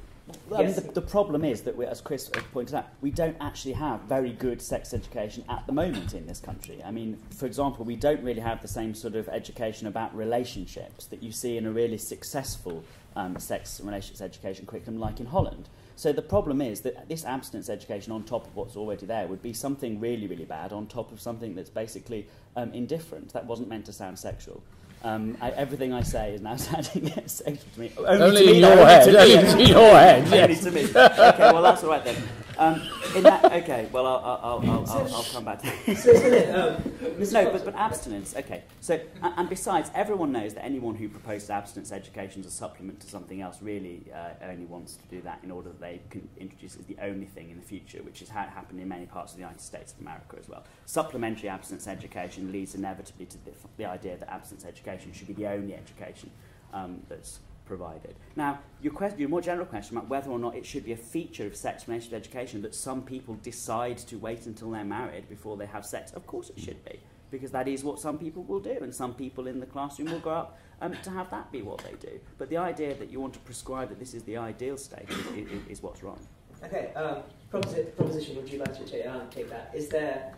Well, Yes. I mean, the problem is that, as Chris pointed out, we don't actually have very good sex education at the moment in this country. I mean, for example, we don't really have the same sort of education about relationships that you see in a really successful sex and relationships education curriculum like in Holland. So the problem is that this abstinence education on top of what's already there would be something really, really bad on top of something that's basically indifferent. That wasn't meant to sound sexual. Everything I say is now sounding sexual to me. Only in your head. Only in your head. Only to me. Okay, well that's all right then. Okay, well I'll come back to that. No, but abstinence. Okay, so and besides, everyone knows that anyone who proposes abstinence education as a supplement to something else really only wants to do that in order that they can introduce it as the only thing in the future, which is how it happened in many parts of the United States of America as well. Supplementary abstinence education leads inevitably to the idea that abstinence education should be the only education that's provided. Now, your more general question about whether or not it should be a feature of sex relationship education that some people decide to wait until they're married before they have sex, of course it should be, because that is what some people will do, and some people in the classroom will grow up to have that be what they do. But the idea that you want to prescribe that this is the ideal state is what's wrong. Okay, proposition, would you like to take that? Is there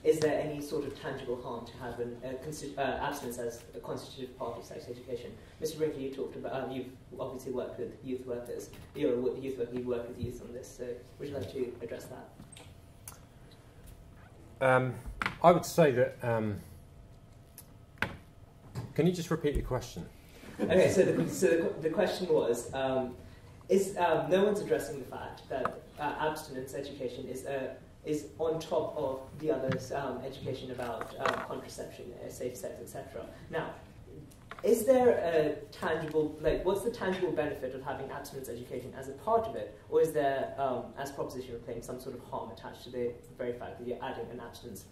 is there any sort of tangible harm to having abstinence as a constitutive part of sex education? Mr. Brinkley, you talked about, you've obviously worked with youth workers. You're a youth worker, you work with youth on this, so would you like to address that? I would say that... can you just repeat the question? Okay, so the question was, no one's addressing the fact that abstinence education is on top of the others' education about contraception, safe sex, etc. Now, is there a tangible, what's the tangible benefit of having abstinence education as a part of it, or is there, as proposition of claim, some sort of harm attached to the very fact that you're adding an abstinence,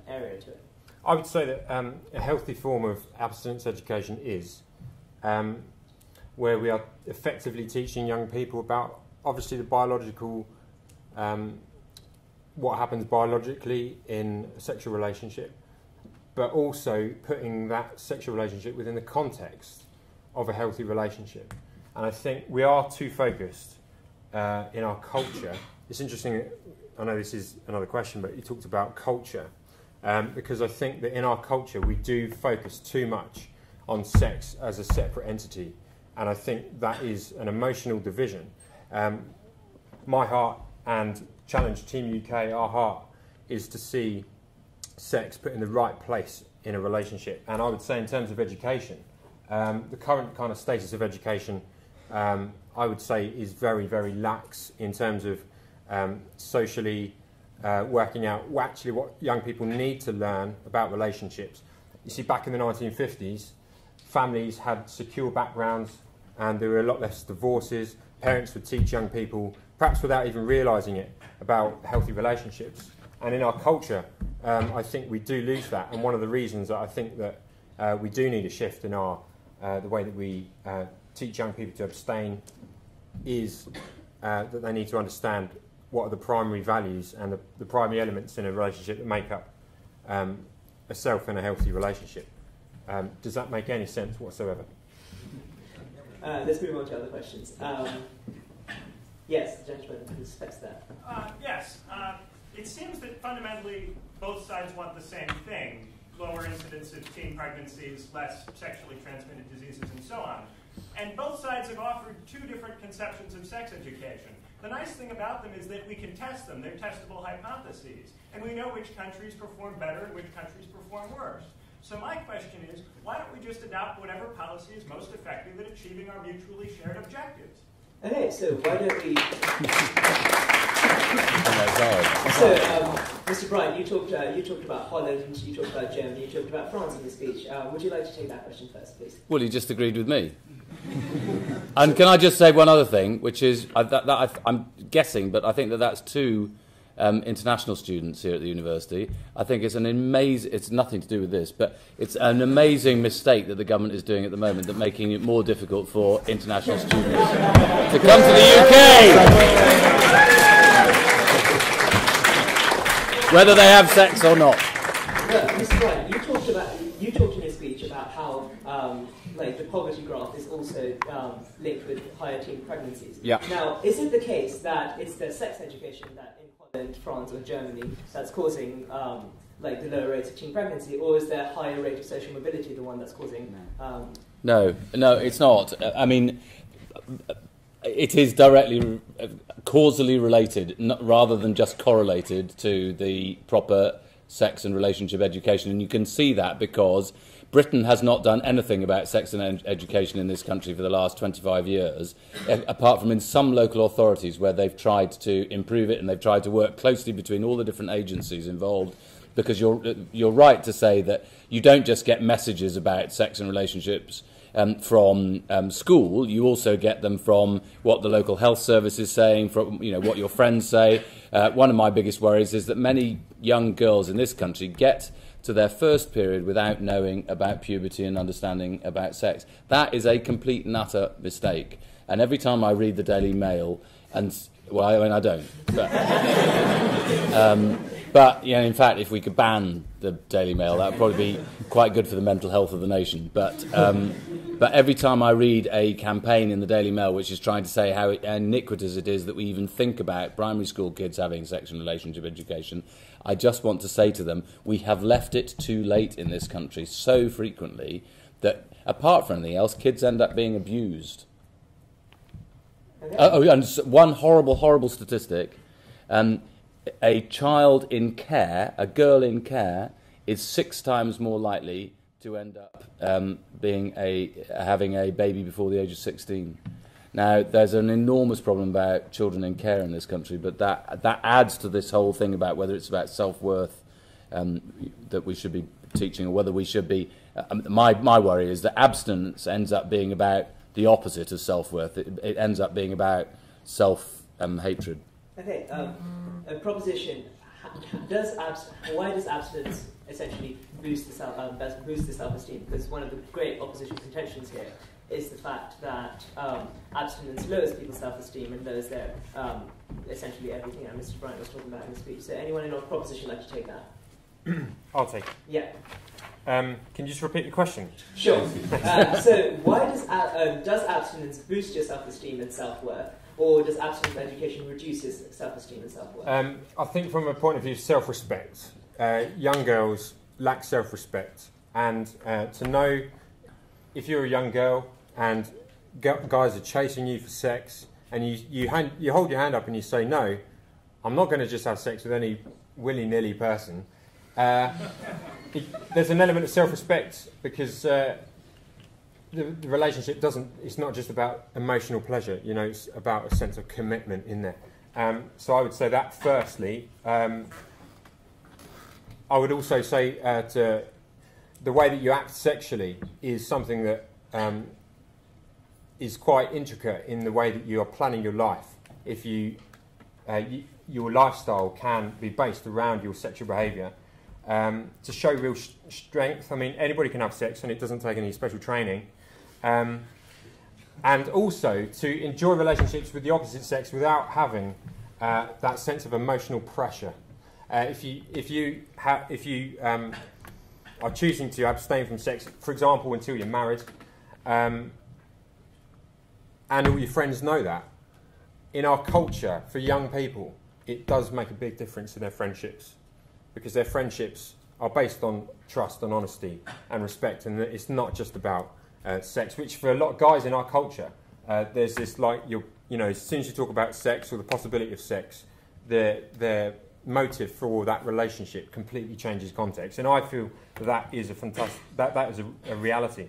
area to it? I would say that a healthy form of abstinence education is where we are effectively teaching young people about, obviously, the biological, what happens biologically in a sexual relationship, but also putting that sexual relationship within the context of a healthy relationship. And I think we are too focused in our culture. It's interesting, I know this is another question, but you talked about culture. Because I think that in our culture we do focus too much on sex as a separate entity, and I think that is an emotional division. My heart and Challenge Team UK, our heart is to see sex put in the right place in a relationship. And I would say in terms of education, the current kind of status of education, I would say is very, very lax in terms of socially working out actually what young people need to learn about relationships. You see, back in the 1950s, families had secure backgrounds and there were a lot less divorces. Parents would teach young people, perhaps without even realising it, about healthy relationships. And in our culture, I think we do lose that. And one of the reasons that I think that we do need a shift in our the way that we teach young people to abstain is that they need to understand what are the primary values and the primary elements in a relationship that make up a self and a healthy relationship. Does that make any sense whatsoever? Let's move on to other questions. Yes, the gentleman who speaks there. Yes. It seems that fundamentally both sides want the same thing: lower incidence of teen pregnancies, less sexually transmitted diseases, and so on. And both sides have offered two different conceptions of sex education. The nice thing about them is that we can test them. They're testable hypotheses. And we know which countries perform better and which countries perform worse. So my question is, why don't we just adopt whatever policy is most effective at achieving our mutually shared objectives? Okay, so why don't we... So, Mr. Bryant, you talked about Holland, you talked about Germany, you talked about France in your speech. Would you like to take that question first, please? Well, he just agreed with me. And can I just say one other thing, which is, I'm guessing, but I think that's two international students here at the university. I think it's it's nothing to do with this, but it's an amazing mistake that the government is doing at the moment, that making it more difficult for international students to come to the UK, whether they have sex or not. Mr. Bryant, you talked in your speech about how the poverty graph is also linked with higher teen pregnancies. Yeah. Now, is it the case that it's the sex education that in Holland, France, or Germany that's causing the lower rates of teen pregnancy, or is there higher rate of social mobility the one that's causing? No, it's not. I mean, it is directly causally related, rather than just correlated to the proper sex and relationship education, and you can see that because Britain has not done anything about sex and education in this country for the last 25 years, apart from in some local authorities where they've tried to improve it and they've tried to work closely between all the different agencies involved, because you're right to say that you don't just get messages about sex and relationships from school, you also get them from what the local health service is saying, from what your friends say. One of my biggest worries is that many young girls in this country get to their first period without knowing about puberty and understanding about sex. That is a complete and utter mistake. And every time I read the Daily Mail, I don't, but But in fact, if we could ban the Daily Mail, that would probably be quite good for the mental health of the nation. But every time I read a campaign in the Daily Mail which is trying to say how iniquitous it is that we even think about primary school kids having sex and relationship education, I just want to say to them, we have left it too late in this country so frequently that, apart from anything else, kids end up being abused. Okay. And one horrible, horrible statistic. A child in care, a girl in care, is 6 times more likely to end up having a baby before the age of 16. Now, there's an enormous problem about children in care in this country, but that adds to this whole thing about whether it's about self-worth that we should be teaching, or whether we should be... my worry is that abstinence ends up being about the opposite of self-worth. It ends up being about self-hatred. Okay, a proposition. Why does abstinence essentially boost the self-esteem? Because one of the great opposition contentions here is the fact that abstinence lowers people's self-esteem and lowers their essentially everything that Mr. Bryant was talking about in his speech. So anyone in our proposition like to take that? I'll take it. Yeah. Can you just repeat the question? Sure. So why does abstinence boost your self-esteem and self-worth? Or does abstinence education reduce your self-esteem and self-worth? I think from a point of view of self-respect, young girls lack self-respect. And to know if you're a young girl and guys are chasing you for sex, and you hold your hand up and you say, no, I'm not going to just have sex with any willy-nilly person, there's an element of self-respect, because the relationship it's not just about emotional pleasure, it's about a sense of commitment in there. So I would say that firstly. I would also say to the way that you act sexually is something that is quite intricate in the way that you are planning your life. If your lifestyle can be based around your sexual behaviour. To show real strength. I mean, anybody can have sex and it doesn't take any special training. And also to enjoy relationships with the opposite sex without having that sense of emotional pressure. If you are choosing to abstain from sex, for example, until you're married, and all your friends know that, in our culture, for young people, it does make a big difference in their friendships, because their friendships are based on trust and honesty and respect, and it's not just about sex, which for a lot of guys in our culture, there's this as soon as you talk about sex or the possibility of sex, their motive for that relationship completely changes context. And I feel that is that is a reality.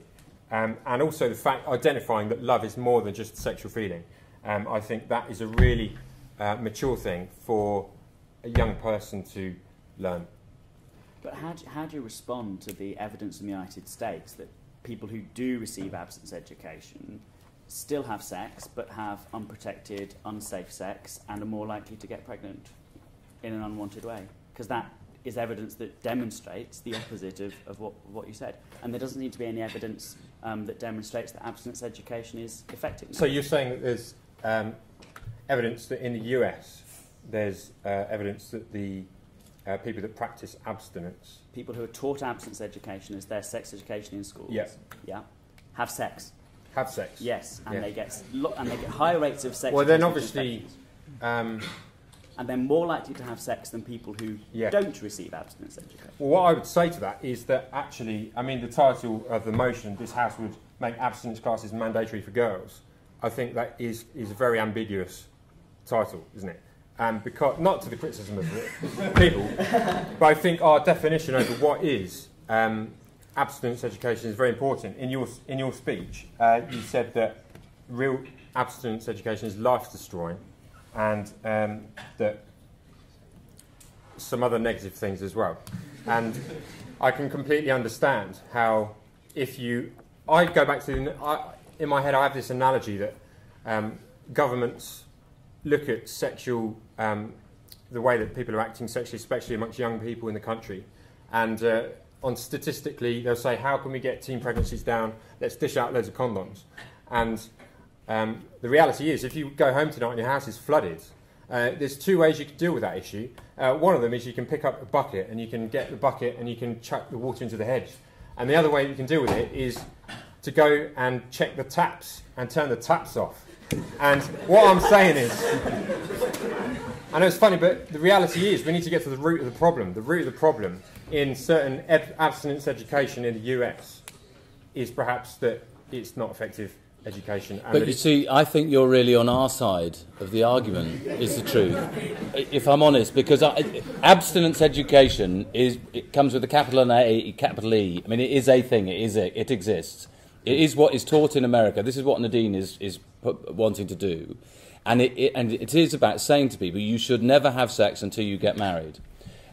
And also the fact identifying that love is more than just a sexual feeling. I think that is a really mature thing for a young person to learn. But how do you respond to the evidence in the United States that people who do receive abstinence education still have sex but have unprotected, unsafe sex and are more likely to get pregnant in an unwanted way? Because that is evidence that demonstrates the opposite of what you said. And there doesn't need to be any evidence that demonstrates that abstinence education is effective. So you're saying that there's evidence that in the US there's evidence that the people that practice abstinence... People who are taught abstinence education as their sex education in schools. Yeah. Yeah. Have sex. Have sex. Yes, and yeah. they get high rates of sex. Well, then obviously... and they're more likely to have sex than people who don't receive abstinence education. Well, what I would say to that is that actually, I mean, the title of the motion, this House would make abstinence classes mandatory for girls. I think that is a very ambiguous title, isn't it? Because not to the criticism of the people, but I think our definition over what is abstinence education is very important. In your speech, you said that real abstinence education is life-destroying, and that some other negative things as well. And I can completely understand how I go back to, in my head I have this analogy that governments look at the way that people are acting sexually, especially amongst young people in the country, and statistically they'll say, how can we get teen pregnancies down? Let's dish out loads of condoms. And the reality is, if you go home tonight and your house is flooded, There's two ways you can deal with that issue. One of them is you can pick up a bucket and you can get the bucket and you can chuck the water into the hedge. And the other way you can deal with it is to go and check the taps and turn the taps off. And what I'm saying is, I know it's funny, but the reality is we need to get to the root of the problem. The root of the problem in certain abstinence education in the US is perhaps that it's not effective education. And but you see, I think you're really on our side of the argument, is the truth, if I'm honest, because abstinence education it comes with a capital A, capital E. I mean, it is a thing, it exists. It is what is taught in America. This is what Nadine is wanting to do. And it is about saying to people, you should never have sex until you get married.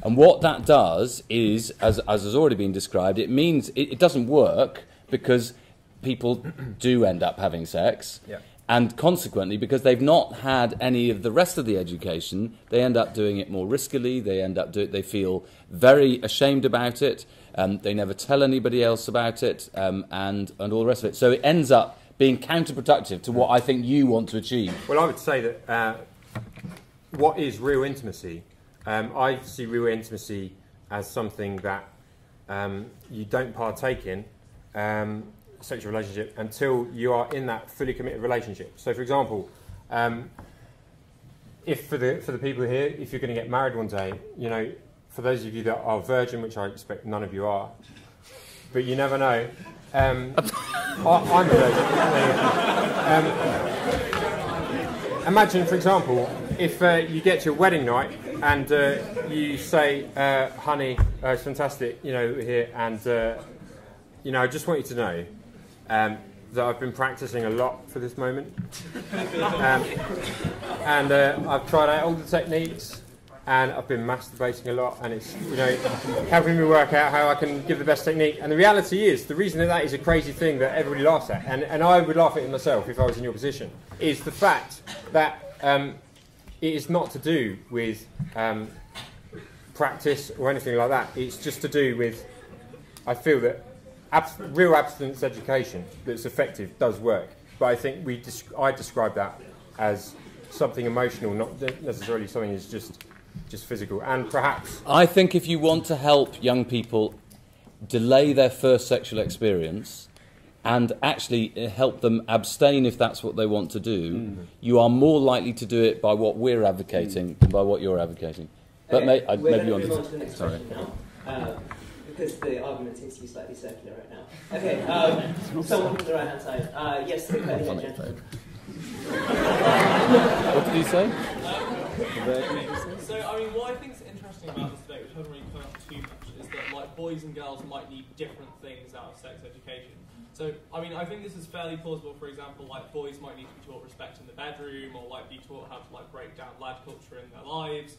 And what that does is, as has already been described, it means it doesn't work because people do end up having sex. Yeah. And consequently, because they've not had any of the rest of the education, they end up doing it more riskily. They feel very ashamed about it. They never tell anybody else about it, and all the rest of it. So it ends up being counterproductive to what I think you want to achieve. Well, I would say that what is real intimacy? I see real intimacy as something that you don't partake in sexual relationship until you are in that fully committed relationship. So, for example, if for the people here, if you're going to get married one day, you know, for those of you that are virgin, which I expect none of you are, but you never know. I'm a virgin. Imagine, for example, if you get to your wedding night and you say, "Honey, it's fantastic, you know, here," and you know, I just want you to know that I've been practicing a lot for this moment, and I've tried out all the techniques. And I've been masturbating a lot, and it's, you know, helping me work out how I can give the best technique. And the reality is, the reason that is a crazy thing that everybody laughs at, and I would laugh at it myself if I was in your position, is the fact that it is not to do with practice or anything like that. It's just to do with, I feel that real abstinence education that's effective does work. But I think I describe that as something emotional, not necessarily something that's just physical. And perhaps I think if you want to help young people delay their first sexual experience and actually help them abstain if that's what they want to do, you are more likely to do it by what we're advocating than by what you're advocating. But okay, maybe you want to the next question now, because the argument seems to be slightly circular right now. Okay, someone from the right hand side. Yes, the curly head gentleman. What did he say? So, I mean, what I think is interesting about this debate, which hasn't really come up too much, is that, like, boys and girls might need different things out of sex education. So, I mean, I think this is fairly plausible. For example, like, boys might need to be taught respect in the bedroom, or, like, be taught how to, like, break down lad culture in their lives,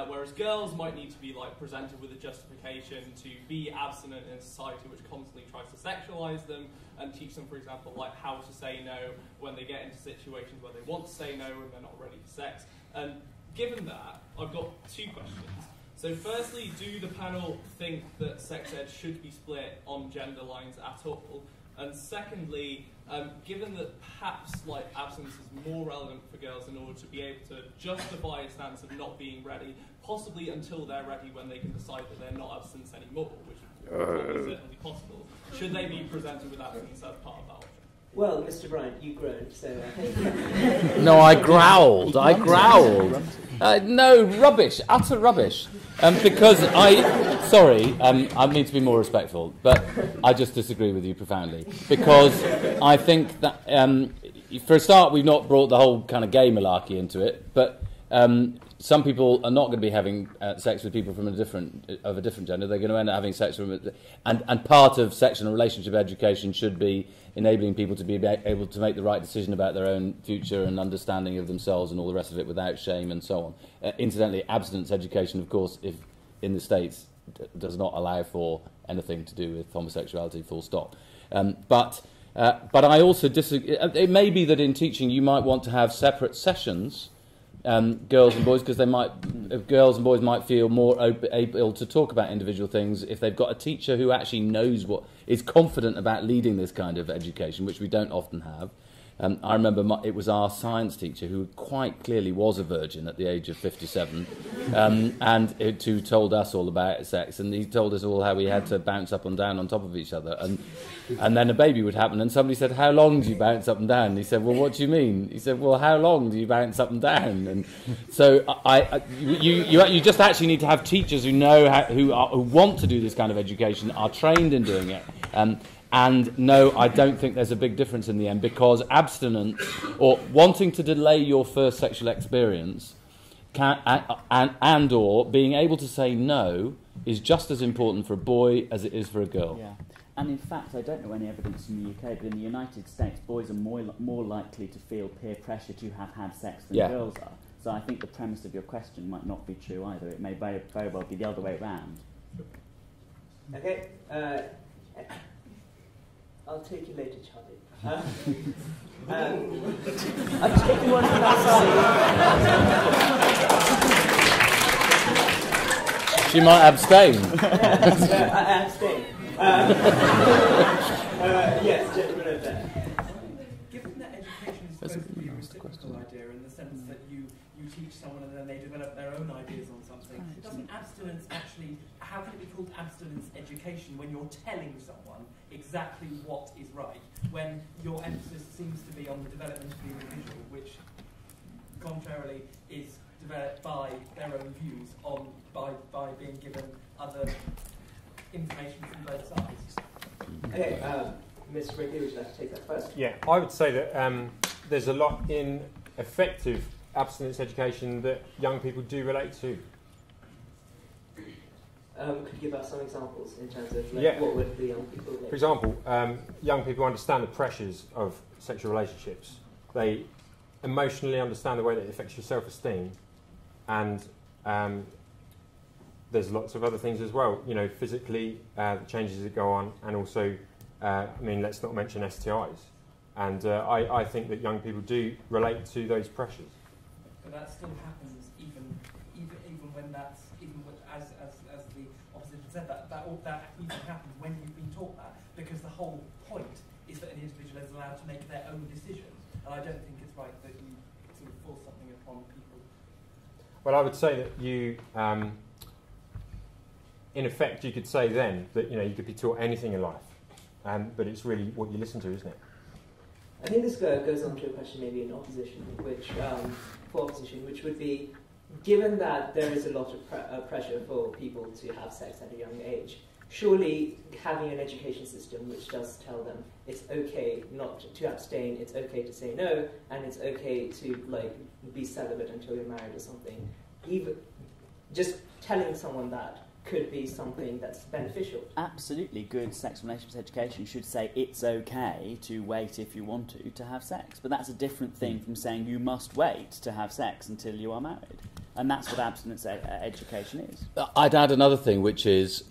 whereas girls might need to be, like, presented with a justification to be abstinent in a society which constantly tries to sexualise them, and teach them, for example, like, how to say no when they get into situations where they want to say no and they're not ready for sex. And given that, I've got two questions. So firstly, do the panel think that sex ed should be split on gender lines at all? And secondly, given that perhaps, like, abstinence is more relevant for girls in order to be able to justify a stance of not being ready, possibly until they're ready when they can decide that they're not abstinent anymore, which is certainly possible, should they be presented with abstinence as part of that option? Well, Mr. Bryant, you groaned, so... No, I growled. No, rubbish, utter rubbish. Because I mean to be more respectful, but I just disagree with you profoundly. Because I think that, for a start, we've not brought the whole kind of gay malarkey into it, but some people are not going to be having sex with people from a different gender. They're going to end up having sex with, and part of sexual and relationship education should be enabling people to be able to make the right decision about their own future and understanding of themselves and all the rest of it without shame and so on. Incidentally, abstinence education, of course, if in the States, does not allow for anything to do with homosexuality, full stop. But I also disagree. It may be that in teaching you might want to have separate sessions, girls and boys, because girls and boys might feel more able to talk about individual things if they've got a teacher who actually knows is confident about leading this kind of education, which we don't often have. I remember it was our science teacher who quite clearly was a virgin at the age of 57, who told us all about sex, and he told us all how we had to bounce up and down on top of each other, and then a baby would happen, and somebody said, "How long do you bounce up and down?" And he said, "Well, what do you mean?" He said, "Well, how long do you bounce up and down?" And so you just actually need to have teachers who know who want to do this kind of education, are trained in doing it. And no, I don't think there's a big difference in the end, because abstinence or wanting to delay your first sexual experience or being able to say no is just as important for a boy as it is for a girl. Yeah. And in fact, I don't know any evidence in the UK, but in the United States, boys are more likely to feel peer pressure to have had sex than girls are. So I think the premise of your question might not be true either. It may very, very well be the other way around. Okay. I'll take you later, Charlie. I'm taking one from outside. She might abstain. I abstain. Yes, gentlemen over there. Given that education is supposed to be a reciprocal idea in the sense that you teach someone and then they develop their own ideas on something, doesn't abstinence actually, how can it be called abstinence education when you're telling someone exactly what is right, when your emphasis seems to be on the development of the individual, which contrarily is developed by their own views by being given other information from both sides? Okay, Ms. Brinkley, would you like to take that first? Yeah, I would say that there's a lot in effective abstinence education that young people do relate to. Could you give us some examples in terms of Yeah. what would the young people relate? For example, young people understand the pressures of sexual relationships. They emotionally understand the way that it affects your self-esteem, and there's lots of other things as well. You know, physically, the changes that go on, and also, let's not mention STIs. And I think that young people do relate to those pressures. But that still happens even when that's as the opposition said, that even happens when you've been taught that, because the whole point is that an individual is allowed to make their own decisions, and I don't think it's right that you sort of force something upon people. Well, I would say that you, in effect, you could say then that you could be taught anything in life, but it's really what you listen to, isn't it? I think this goes on to a question maybe in opposition, which would be, given that there is a lot of pressure for people to have sex at a young age, surely having an education system which does tell them it's okay not to abstain, it's okay to say no, and it's okay to be celibate until you're married or something, even just telling someone that could be something that's beneficial. Absolutely, good sex and relationships education should say it's okay to wait if you want to have sex. But that's a different thing from saying you must wait to have sex until you are married. And that's what abstinence education is. I'd add another thing, which is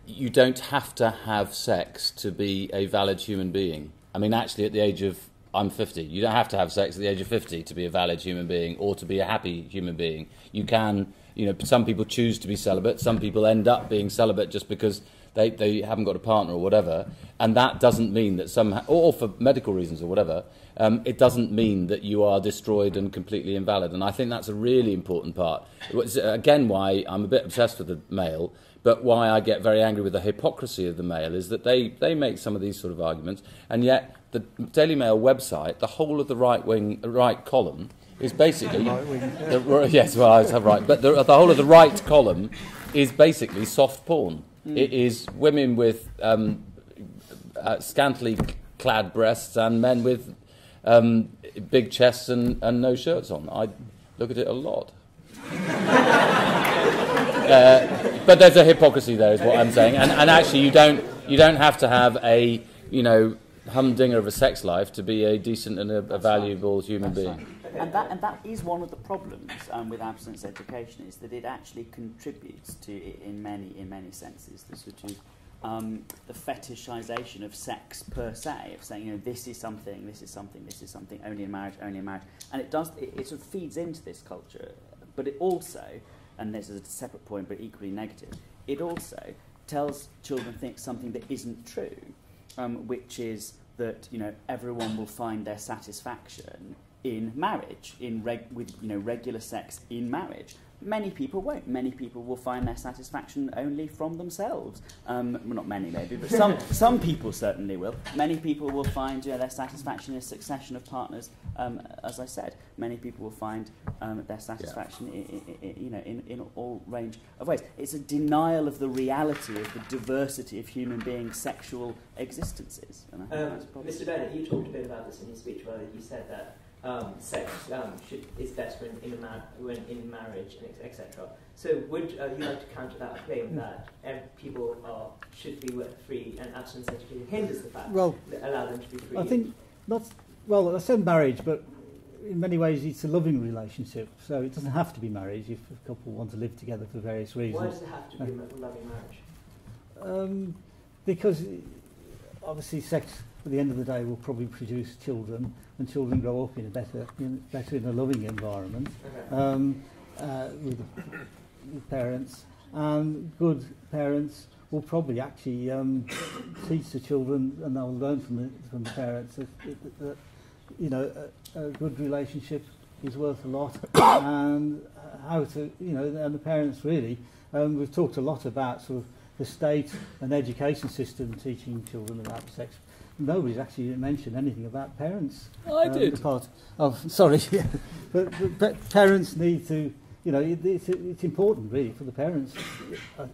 you don't have to have sex to be a valid human being. I mean, actually, at the age of, I'm 50, you don't have to have sex at the age of 50 to be a valid human being or to be a happy human being. You can... some people choose to be celibate. Some people end up being celibate just because they haven't got a partner or whatever. And that doesn't mean that or for medical reasons or whatever, it doesn't mean that you are destroyed and completely invalid. And I think that's a really important part. It's, again, why I'm a bit obsessed with the male, but why I get very angry with the hypocrisy of the male is that they make some of these sort of arguments, and yet the Daily Mail website, the whole of the right column, is basically yes, well, I have right, but the whole of the right column is basically soft porn. It is women with scantily clad breasts and men with big chests and no shirts on. I look at it a lot. But there's a hypocrisy there, is what I'm saying. And actually, you don't have to have a humdinger of a sex life to be a decent and a valuable human being. And that is one of the problems with abstinence education, is that it actually contributes to, in many senses, the sort of the fetishization of sex per se, of saying, this is something, only in marriage, and it sort of feeds into this culture. But it also, and this is a separate point, but equally negative, it also tells children something that isn't true, which is, that everyone will find their satisfaction in marriage, with regular sex in marriage. Many people won't. Many people will find their satisfaction only from themselves. Well, not many, maybe, but some people certainly will. Many people will find their satisfaction in a succession of partners. As I said, many people will find their satisfaction in all range of ways. It's a denial of the reality of the diversity of human beings' sexual existences. And I think that's Mr. Bennett, you talked a bit about this in your speech earlier. You said that sex is best when in marriage, etc. So would you like to counter that claim that people should be free and abstinence education hinders the fact that allow them to be free? I think not. Well, I said marriage, but in many ways it's a loving relationship. So it doesn't have to be marriage if a couple want to live together for various reasons. Why does it have to be a loving marriage? Because obviously sex at the end of the day will probably produce children, and children grow up in a better in a loving environment with parents, and good parents will probably actually teach the children, and they'll learn from the parents that a good relationship is worth a lot, and how to and the parents really. We've talked a lot about sort of the state and education system teaching children about sex. Nobody's actually mentioned anything about parents. I did. But parents need to, it's important really for the parents,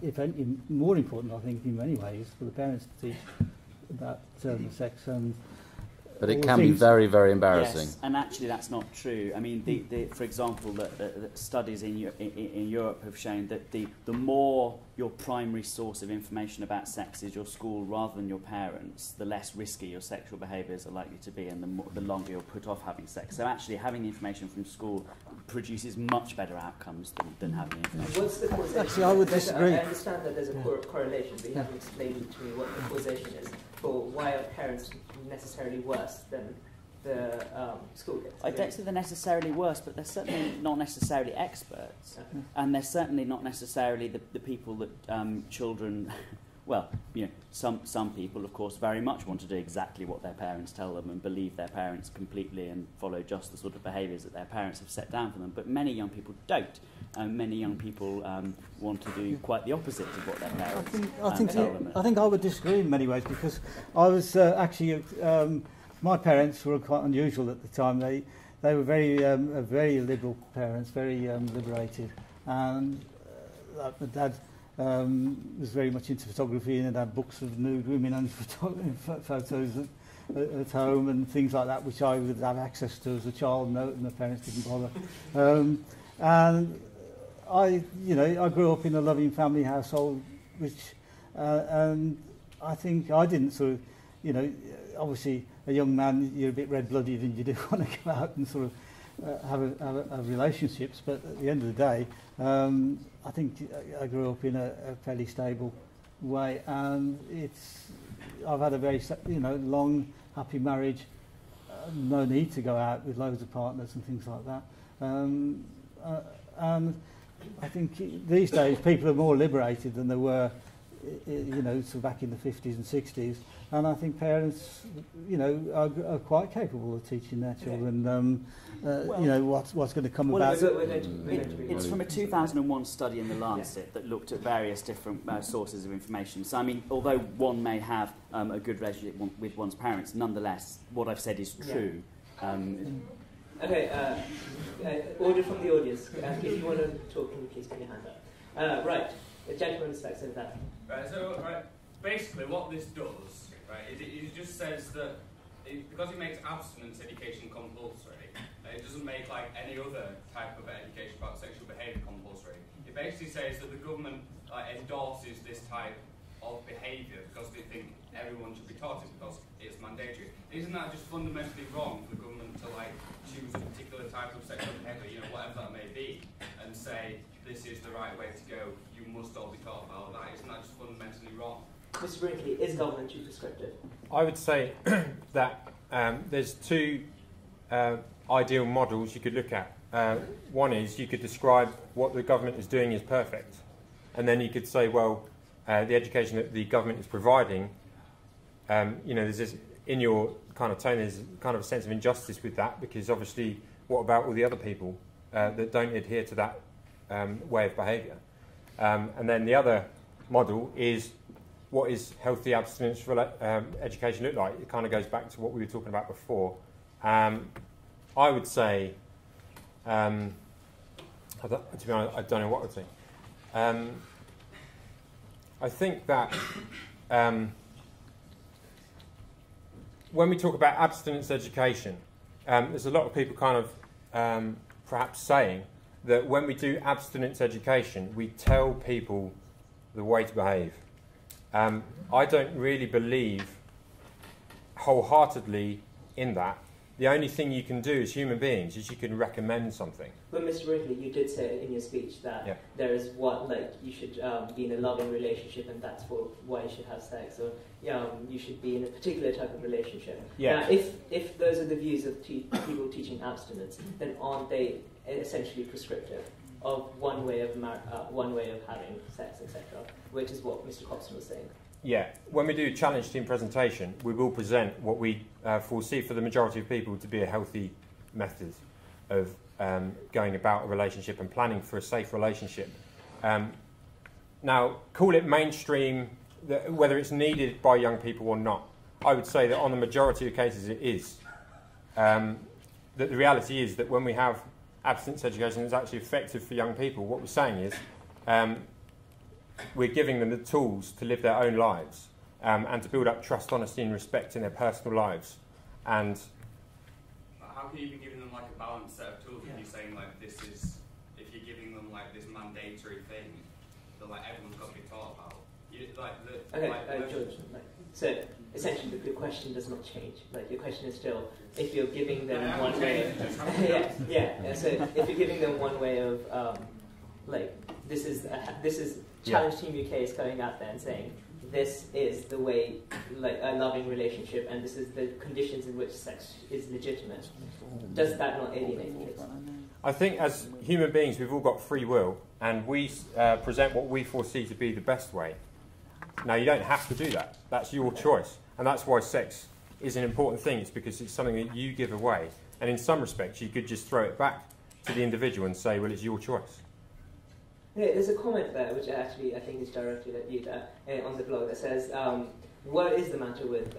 if any, more important I think in many ways, for the parents to teach about sex and. But it can be very, very embarrassing. Yes, and actually that's not true. I mean, for example, the studies in Europe have shown that the more your primary source of information about sex is your school rather than your parents, the less risky your sexual behaviours are likely to be, and the longer you're put off having sex. So actually having the information from school produces much better outcomes than having the information. What's the causation? Actually, I would disagree. I understand that there's a correlation, but you haven't explained to me what the causation is for why are parents necessarily worse than the school kids. I don't say they're necessarily worse, but they're certainly not necessarily experts, and they're certainly not necessarily the people that children. Well, some people, of course, very much want to do exactly what their parents tell them and believe their parents completely and follow just the sort of behaviours that their parents have set down for them. But many young people don't. Many young people want to do quite the opposite of what their parents tell them. I think I would disagree in many ways, because I was actually my parents were quite unusual at the time. They were very liberal parents, very liberated, and my dad was very much into photography and had books of nude women and photos at home and things like that, which I would have access to as a child, and my parents didn't bother. And I grew up in a loving family household, which, and I think I didn't sort of, obviously a young man, you're a bit red-blooded and you do want to go out and sort of have relationships, but at the end of the day, I think I grew up in a fairly stable way, and I've had a very long, happy marriage. No need to go out with loads of partners and things like that. And I think these days people are more liberated than they were, sort of back in the 50s and 60s. And I think parents, are quite capable of teaching their children, what's going to come about. It's from a 2001 study in the Lancet that looked at various different sources of information. So, I mean, although one may have a good relationship with one's parents, nonetheless, what I've said is true. Okay, order from the audience. If you want to talk, can you please put your hand up? Right, the gentleman is back there. Right, basically what this does, right, is it just says that because it makes abstinence education compulsory, it doesn't make like any other type of education about sexual behaviour compulsory. It basically says that the government endorses this type of behaviour because they think everyone should be taught it because it's mandatory. Isn't that just fundamentally wrong for the government to choose a particular type of sexual behaviour, whatever that may be, and say this is the right way to go, you must all be taught about that? Isn't that just fundamentally wrong? Mr. Brinkley, is government too prescriptive? I would say that there's two ideal models you could look at. One is you could describe what the government is doing is perfect, and then you could say, well, the education that the government is providing you know, there's this, in your kind of tone, there's kind of a sense of injustice with that, because obviously, what about all the other people that don't adhere to that way of behaviour? And then the other model is, what is healthy abstinence education look like? It kind of goes back to what we were talking about before. I would say, to be honest, I don't know what I would say. I think that when we talk about abstinence education, there's a lot of people kind of perhaps saying that when we do abstinence education, we tell people the way to behave. I don't really believe wholeheartedly in that. The only thing you can do as human beings is you can recommend something. But Mr. Brinkley, you did say in your speech that there is what, like, you should be in a loving relationship, and that's why you should have sex, or you should be in a particular type of relationship. Yeah. Now, if those are the views of people teaching abstinence, then aren't they essentially prescriptive of one way of having sex, etc., which is what Mr. Copson was saying? Yeah, when we do a challenge team presentation, we will present what we foresee for the majority of people to be a healthy method of going about a relationship and planning for a safe relationship. Now, call it mainstream, whether it's needed by young people or not. I would say that on the majority of cases it is. That the reality is that when we have abstinence education that's actually effective for young people, what we're saying is we're giving them the tools to live their own lives and to build up trust, honesty and respect in their personal lives. And how can you be giving them like a balanced set of tools if you're saying like this is, if you're giving them like this mandatory thing that like everyone's got to be taught about? George, so essentially the question does not change. Like, your question is still, if you're giving them one way of, so if you're giving them one way of, this is Challenge Team UK is going out there and saying, this is the way, like, a loving relationship, and this is the conditions in which sex is legitimate. Does that not alienate kids? I think as human beings, we've all got free will, and we present what we foresee to be the best way. Now, you don't have to do that. That's your choice. And that's why sex is an important thing. It's because it's something that you give away. And in some respects, you could just throw it back to the individual and say, well, it's your choice. Yeah, there's a comment there, which actually I think is directed at you on the blog, that says, what is the matter with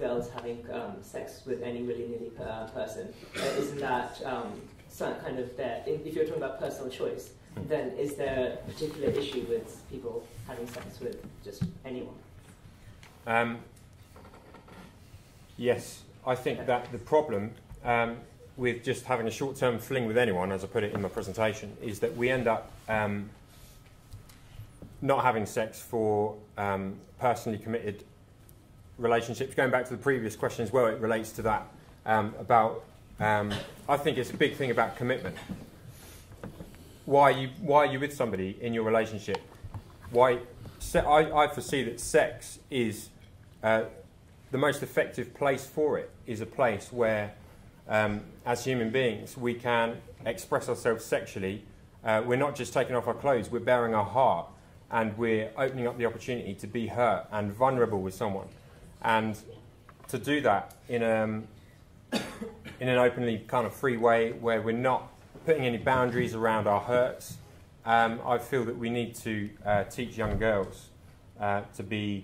girls having sex with any willy-nilly person? Isn't that some kind of there? If you're talking about personal choice, then is there a particular issue with people having sex with just anyone? Yes, I think that the problem with just having a short-term fling with anyone, as I put it in my presentation, is that we end up not having sex for personally committed relationships. Going back to the previous question as well, it relates to that about. I think it's a big thing about commitment. Why are you with somebody in your relationship? I foresee that sex is the most effective place for it. Is a place where, as human beings, we can express ourselves sexually. We're not just taking off our clothes; we're bearing our heart, and we're opening up the opportunity to be hurt and vulnerable with someone, and to do that in an openly kind of free way, where we're not putting any boundaries around our hurts. I feel that we need to teach young girls to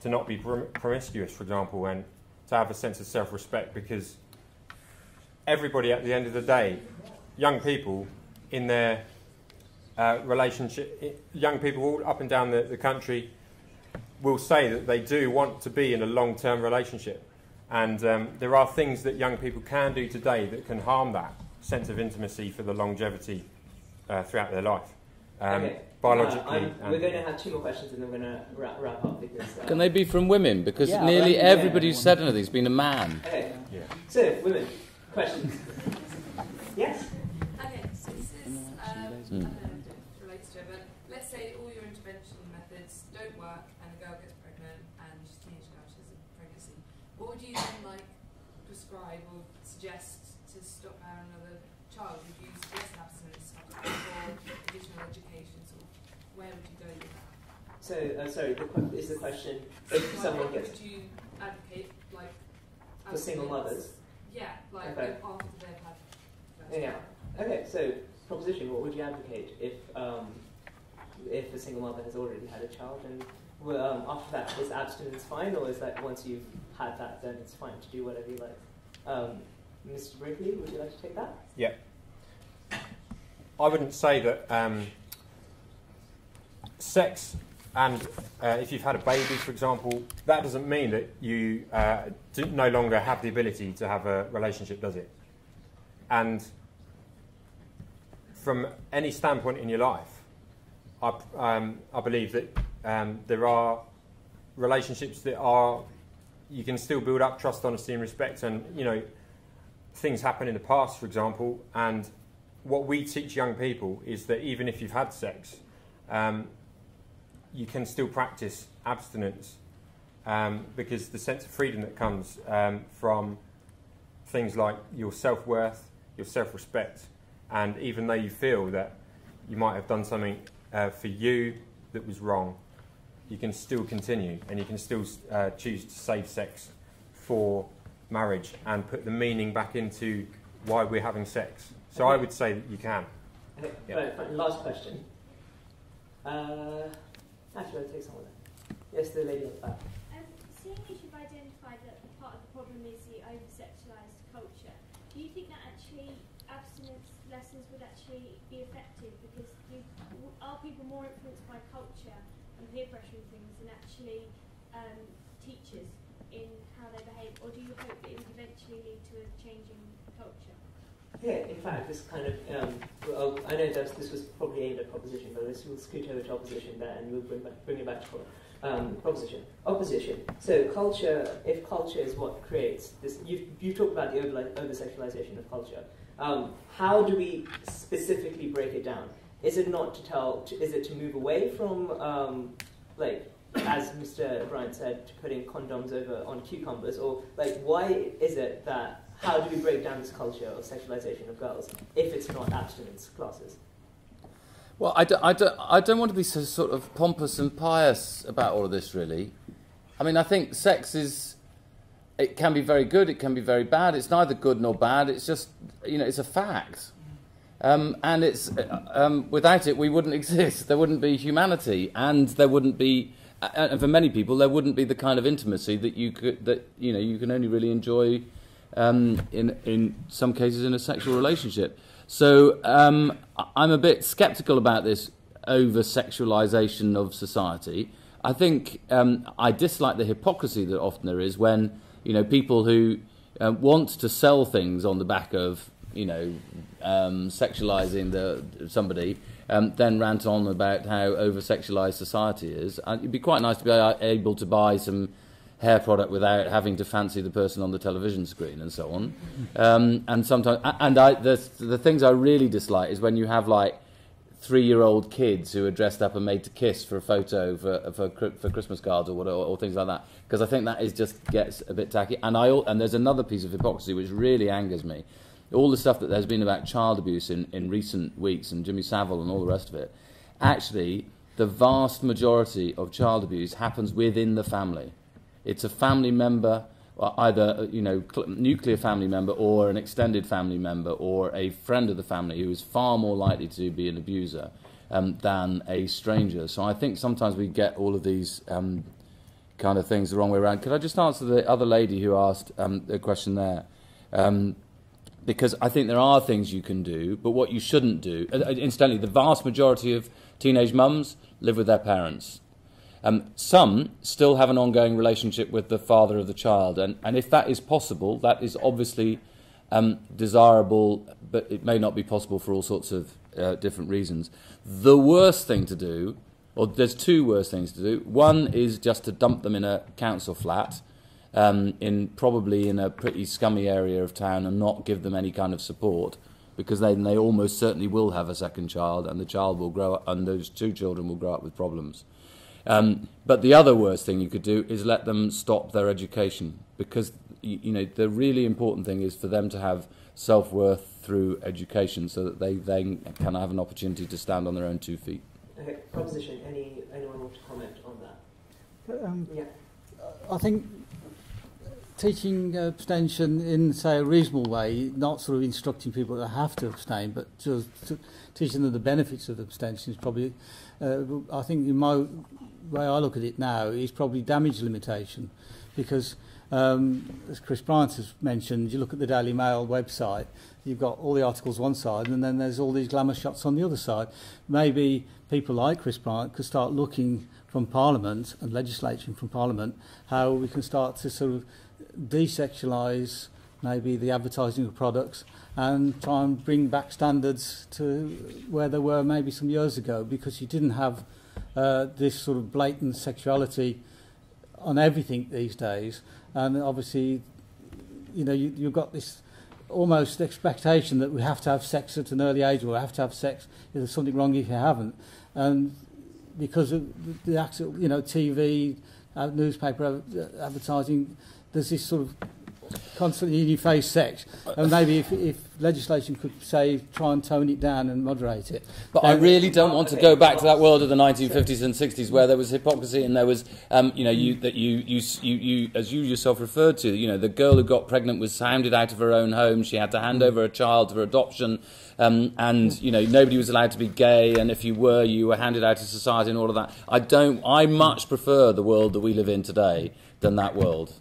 not be promiscuous, for example, and to have a sense of self-respect, because everybody at the end of the day, young people in their relationship, young people all up and down the country will say that they do want to be in a long-term relationship. And there are things that young people can do today that can harm that sense of intimacy for the longevity throughout their life. Okay. Biologically. We're going to have two more questions and then we're going to wrap up. Because, can they be from women? Because nearly everybody who's said anything has been a man. Okay. Yeah. So, women, questions? Yes? Okay, so this is, I don't know if it relates to it, but let's say all your intervention methods don't work and a girl gets pregnant and she's a teenage girl, she has a pregnancy. What would you then prescribe or suggest to stop her another child? Would you suggest abstinence or additional education? Where would you go with that? So, sorry, is the question if someone gets... Would you advocate, like... For single mothers? Yeah, like okay. after they've had... Yeah. Okay, so proposition, what would you advocate if a single mother has already had a child, and after that, is abstinence fine, or is that once you've had that, then it's fine to do whatever you like? Mr. Brinkley, would you like to take that? Yeah. I wouldn't say that sex and if you've had a baby, for example, that doesn't mean that you no longer have the ability to have a relationship, does it? And from any standpoint in your life, I believe that there are relationships that you can still build up trust, honesty and respect, and things happen in the past, for example, and what we teach young people is that even if you've had sex, you can still practice abstinence because the sense of freedom that comes from things like your self-worth, your self-respect, and even though you feel that you might have done something for you that was wrong, you can still continue, and you can still choose to save sex for marriage and put the meaning back into why we're having sex. So I would say that you can. Okay. Yeah. Right, last question. Actually, I'll take someone there. Yes, the lady at the back. Seeing as you've identified that part of the problem is the over-sexualised culture, do you think that actually abstinence lessons would actually be effective? Because are people more influenced by culture and peer pressure and things than actually teachers in how they behave? Or do you hope that it would eventually lead to a changing culture? Yeah, in fact, this kind of, I know that this was probably aimed at proposition, but we'll scoot over to opposition there and we'll bring it back to proposition. Opposition. So culture, if culture is what creates this, you've talked about the over-sexualization of culture. How do we specifically break it down? Is it not is it to move away from, as Mr. Bryant said, to putting condoms on cucumbers, or why is it that, how do we break down this culture of sexualization of girls if it's not abstinence classes? Well, I don't want to be so sort of pompous and pious about all of this, really. I mean, I think sex it can be very good, it can be very bad. It's neither good nor bad. It's just, it's a fact. And it's without it, we wouldn't exist. There wouldn't be humanity, and there wouldn't be, and for many people, there wouldn't be the kind of intimacy that you can only really enjoy in some cases in a sexual relationship. So I'm a bit sceptical about this over-sexualisation of society. I think I dislike the hypocrisy that often there is when people who want to sell things on the back of sexualising somebody then rant on about how over-sexualised society is. It'd be quite nice to be able to buy some hair product without having to fancy the person on the television screen and so on. And sometimes, the things I really dislike is when you have 3-year-old kids who are dressed up and made to kiss for a photo for Christmas cards or things like that, because I think that just gets a bit tacky. And there's another piece of hypocrisy which really angers me. All the stuff that there's been about child abuse in recent weeks, and Jimmy Savile and all the rest of it, actually the vast majority of child abuse happens within the family. It's a family member, either nuclear family member or an extended family member or a friend of the family who is far more likely to be an abuser than a stranger. So I think sometimes we get all of these kind of things the wrong way around. Could I just answer the other lady who asked a question there? Because I think there are things you can do, but what you shouldn't do... Incidentally, the vast majority of teenage mums live with their parents. Some still have an ongoing relationship with the father of the child, and if that is possible, that is obviously desirable, but it may not be possible for all sorts of different reasons. The worst thing to do, or there's two worst things to do. One is just to dump them in a council flat, probably in a pretty scummy area of town, and not give them any kind of support, because then they almost certainly will have a second child, and the child will grow up, and those two children will grow up with problems. But the other worst thing you could do is let them stop their education, because the really important thing is for them to have self-worth through education, so that they then can have an opposition to stand on their own 2 feet. Okay, proposition. Anyone want to comment I think teaching abstention in, say, a reasonable way, not sort of instructing people that have to abstain, but just teaching them the benefits of abstention is probably, I think in my way I look at it now, is probably damage limitation. Because, as Chris Bryant has mentioned, you look at the Daily Mail website, you've got all the articles one side, and then there's all these glamour shots on the other side. Maybe people like Chris Bryant could start looking from Parliament and legislation from Parliament how we can start to sort of desexualise maybe the advertising of products and try and bring back standards to where they were maybe some years ago, because you didn't have this sort of blatant sexuality on everything these days. And obviously, you know, you've got this almost expectation that we have to have sex at an early age, or we have to have sex if there's something wrong if you haven't. And because of the actual, you know, TV, newspaper advertising, there's this sort of constantly in your face sex. And maybe if legislation could say try and tone it down and moderate it. But I really don't want to go back to that world of the 1950s and 60s where there was hypocrisy and there was, you know, you as you yourself referred to, you know, the girl who got pregnant was hounded out of her own home. She had to hand over a child for adoption, and you know, nobody was allowed to be gay, and if you were handed out to society and all of that. I much prefer the world that we live in today than that world.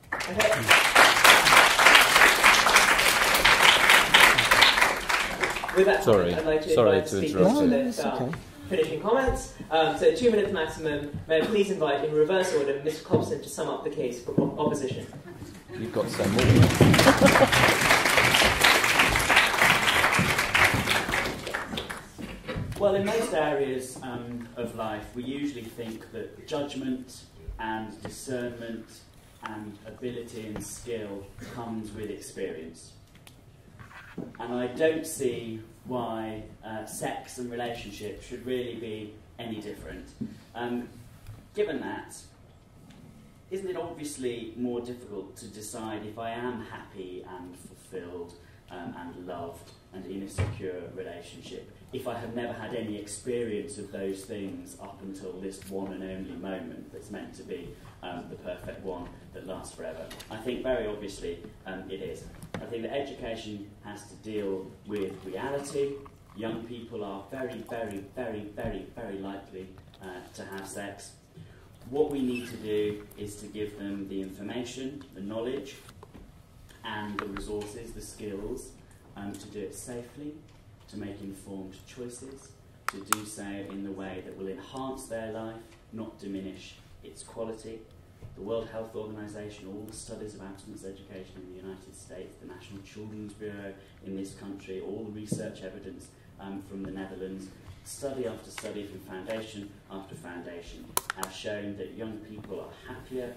With that, I'd like to invite to speakers to finishing comments. So 2 minutes maximum. May I please invite, in reverse order, Mr. Copson to sum up the case for opposition. You've got to say more. Well, in most areas of life, we usually think that judgment and discernment and ability and skill comes with experience. And I don't see why sex and relationships should really be any different. Given that, isn't it obviously more difficult to decide if I am happy and fulfilled and loved and in a secure relationship if I have never had any experience of those things up until this one and only moment that's meant to be the perfect one that lasts forever? I think very obviously it is. I think that education has to deal with reality. Young people are very, very, very, very, very likely to have sex. What we need to do is to give them the information, the knowledge, and the resources, the skills, to do it safely, to make informed choices, to do so in the way that will enhance their life, not diminish its quality. The World Health Organization, all the studies of abstinence education in the United States, the National Children's Bureau in this country, all the research evidence from the Netherlands, study after study from foundation after foundation have shown that young people are happier,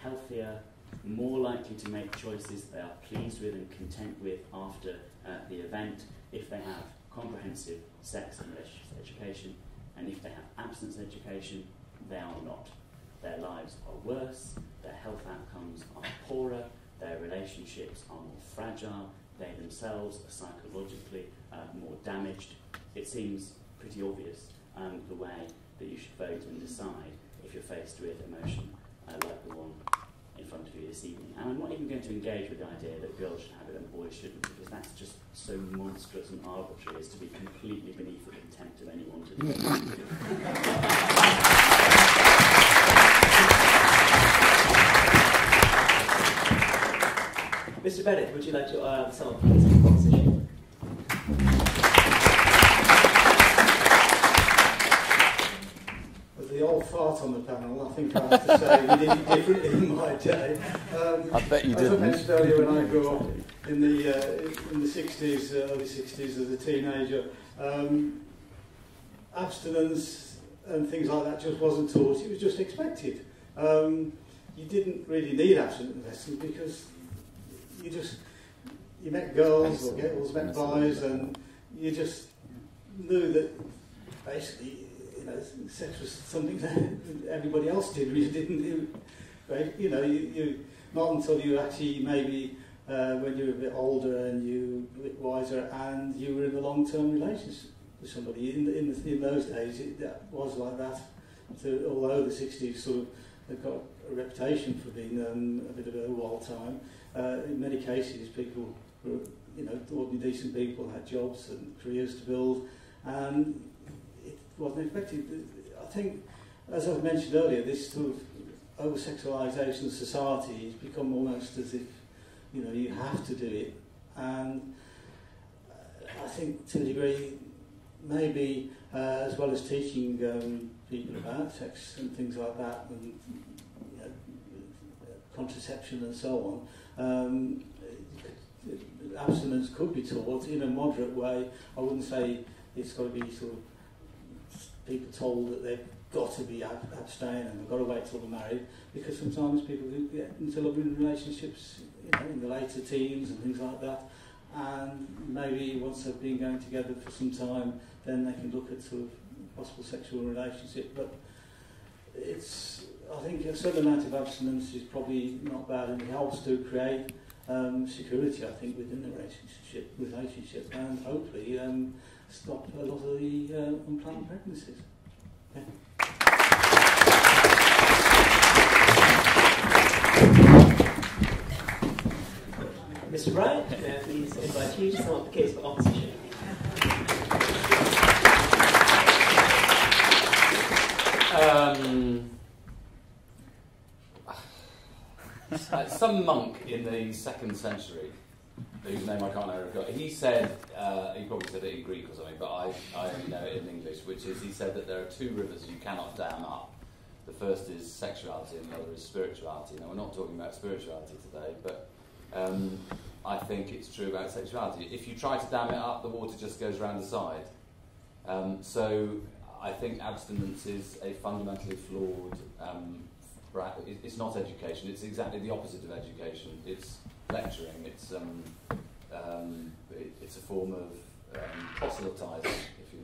healthier, more likely to make choices they are pleased with and content with after the event if they have comprehensive sex and relationships education, and if they have abstinence education, they are not. Their lives are worse, their health outcomes are poorer, their relationships are more fragile, they themselves are psychologically more damaged. It seems pretty obvious the way that you should vote and decide if you're faced with emotion like the one in front of you this evening. And I'm not even going to engage with the idea that girls should have it and boys shouldn't, because that's just so monstrous and arbitrary as to be completely beneath the contempt of anyone to do it. Mr. Bennett, would you like to sum up the proposition? As the old fart on the panel, I think I have to say we did it differently in my day. I bet you didn't. As I mentioned earlier, when I grew up in the 60s, early 60s as a teenager, abstinence and things like that just wasn't taught, it was just expected. You didn't really need abstinence lessons because you met girls or girls met boys, and you just knew that basically, you know, sex was something that everybody else did. You didn't do, right? You know, you not until you actually maybe when you were a bit older and you were a bit wiser and you were in a long-term relationship with somebody. In those days, that was like that. So, although the 60s sort of they've got a reputation for being a bit of a wild time. In many cases, people were, ordinary decent people had jobs and careers to build, and it wasn't effective. I think, as I've mentioned earlier, this sort of over-sexualisation of society has become almost as if, you have to do it. And I think, to a degree, maybe as well as teaching people about sex and things like that, and contraception and so on, abstinence could be taught in a moderate way. I wouldn't say it's got to be sort of people told that they've got to be abstain and they've got to wait till they're married, because sometimes people do get into loving relationships in the later teens and things like that, and maybe once they've been going together for some time, then they can look at sort of possible sexual relationship. But I think a certain amount of abstinence is probably not bad, and it helps to create security, I think, within the relationship, and hopefully stop a lot of the unplanned pregnancies. Yeah. Mr. Bryant, may I please invite you to sum up the case for opposition? Some monk in the 2nd century, whose name I can't remember, he said, he probably said it in Greek or something, but I only know it in English, which is, he said that there are 2 rivers you cannot dam up. The first is sexuality and the other is spirituality. Now, we're not talking about spirituality today, but I think it's true about sexuality. If you try to dam it up, the water just goes round the side. So I think abstinence is a fundamentally flawed it's not education, it's exactly the opposite of education. It's lecturing, it's a form of proselytising, if you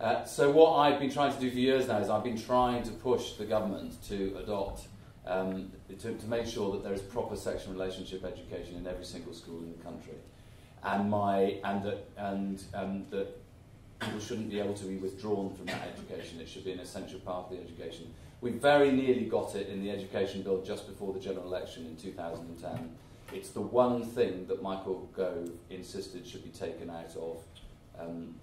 like. So what I've been trying to do for years now is I've been trying to push the government to adopt, to make sure that there is proper sexual relationship education in every single school in the country, and that people shouldn't be able to be withdrawn from that education. It should be an essential part of the education. We very nearly got it in the education bill just before the general election in 2010. It's the one thing that Michael Gove insisted should be taken out of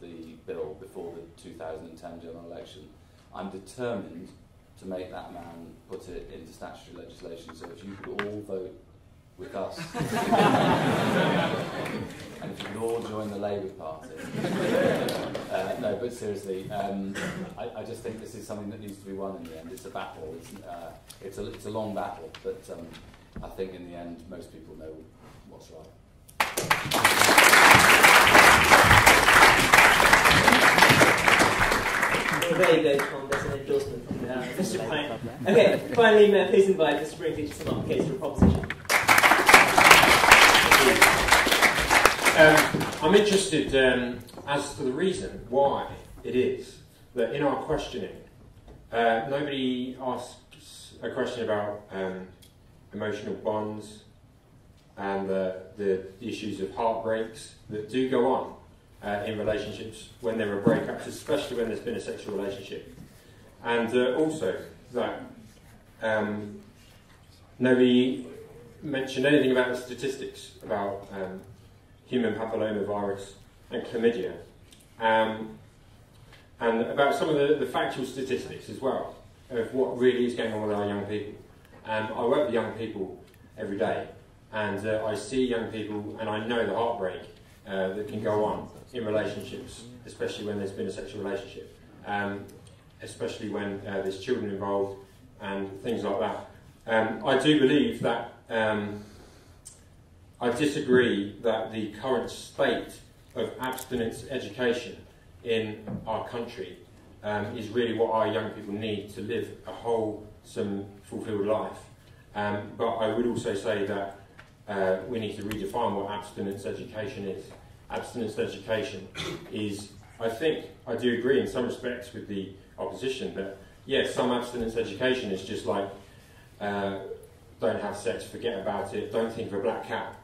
the bill before the 2010 general election. I'm determined to make that man put it into statutory legislation, so if you could all vote with us, and if you could all join the Labour Party. No, but seriously, I just think this is something that needs to be won in the end. It's a battle. It's a long battle, but I think in the end most people know what's right. Well, there you go, Tom. There's an endorsement from Mr. Bryant. Okay, finally, may I please invite Mr. Brinkley to sum up the case for proposition. I'm interested as to the reason why it is that in our questioning, nobody asks a question about emotional bonds and the issues of heartbreaks that do go on in relationships when there are breakups, especially when there's been a sexual relationship. And also that nobody mentioned anything about the statistics about human papillomavirus and chlamydia, and about some of the factual statistics as well of what really is going on with our young people. I work with young people every day, and I see young people, and I know the heartbreak that can go on in relationships, especially when there's been a sexual relationship, especially when there's children involved and things like that. I do believe that I disagree that the current state of abstinence education in our country is really what our young people need to live a wholesome, fulfilled life. But I would also say that we need to redefine what abstinence education is. Abstinence education is, I think, I do agree in some respects with the opposition that, yes, some abstinence education is just like, don't have sex, forget about it, don't think of a black cat.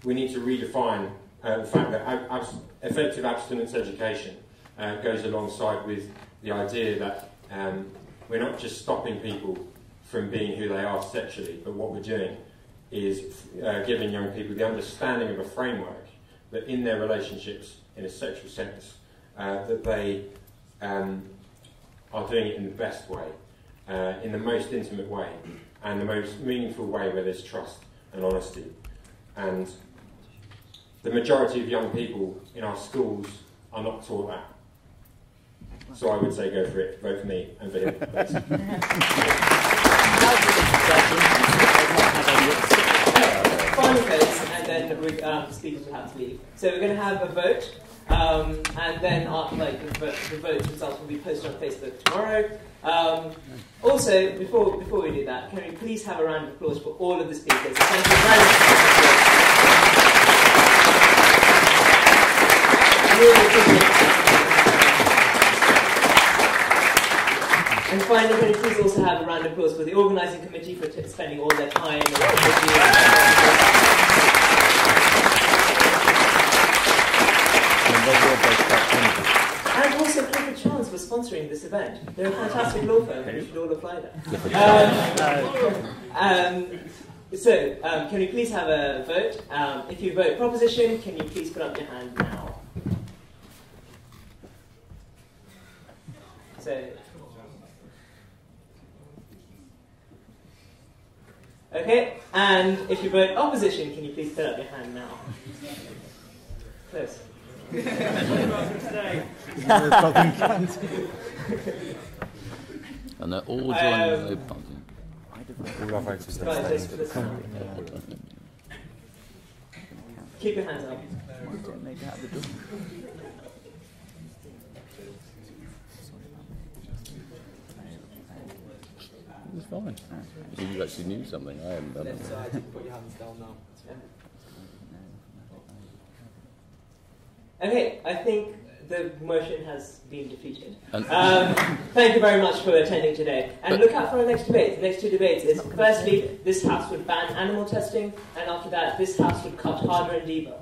We need to redefine the fact that effective abstinence education goes alongside with the idea that we're not just stopping people from being who they are sexually, but what we're doing is giving young people the understanding of a framework that in their relationships, in a sexual sense, that they are doing it in the best way, in the most intimate way, and the most meaningful way where there's trust and honesty. And the majority of young people in our schools are not taught that. So I would say go for it, vote for me and for him. Final votes, and then speakers will have to leave. So we're going to have a vote, and then the vote results will be posted on Facebook tomorrow. Also, before we do that, can we please have a round of applause for all of the speakers? Thank you very much. Really appreciate it. And finally, can we please also have a round of applause for the organising committee for spending all their time and also Brinkley Challenge for sponsoring this event. They're a fantastic law firm, and you should all apply there. Can we please have a vote? If you vote proposition, can you please put up your hand now? Okay, and if you vote opposition, can you please put up your hand now? Close. And they're all joining the party. All our votes are the same. Keep your hands up. It's fine. You actually knew something. I haven't done it. Put your hands down now. Okay, I think the motion has been defeated. Thank you very much for attending today. And look out for our next debate. The next two debates is, firstly, this House would ban animal testing, and after that, this House would cut harder and deeper.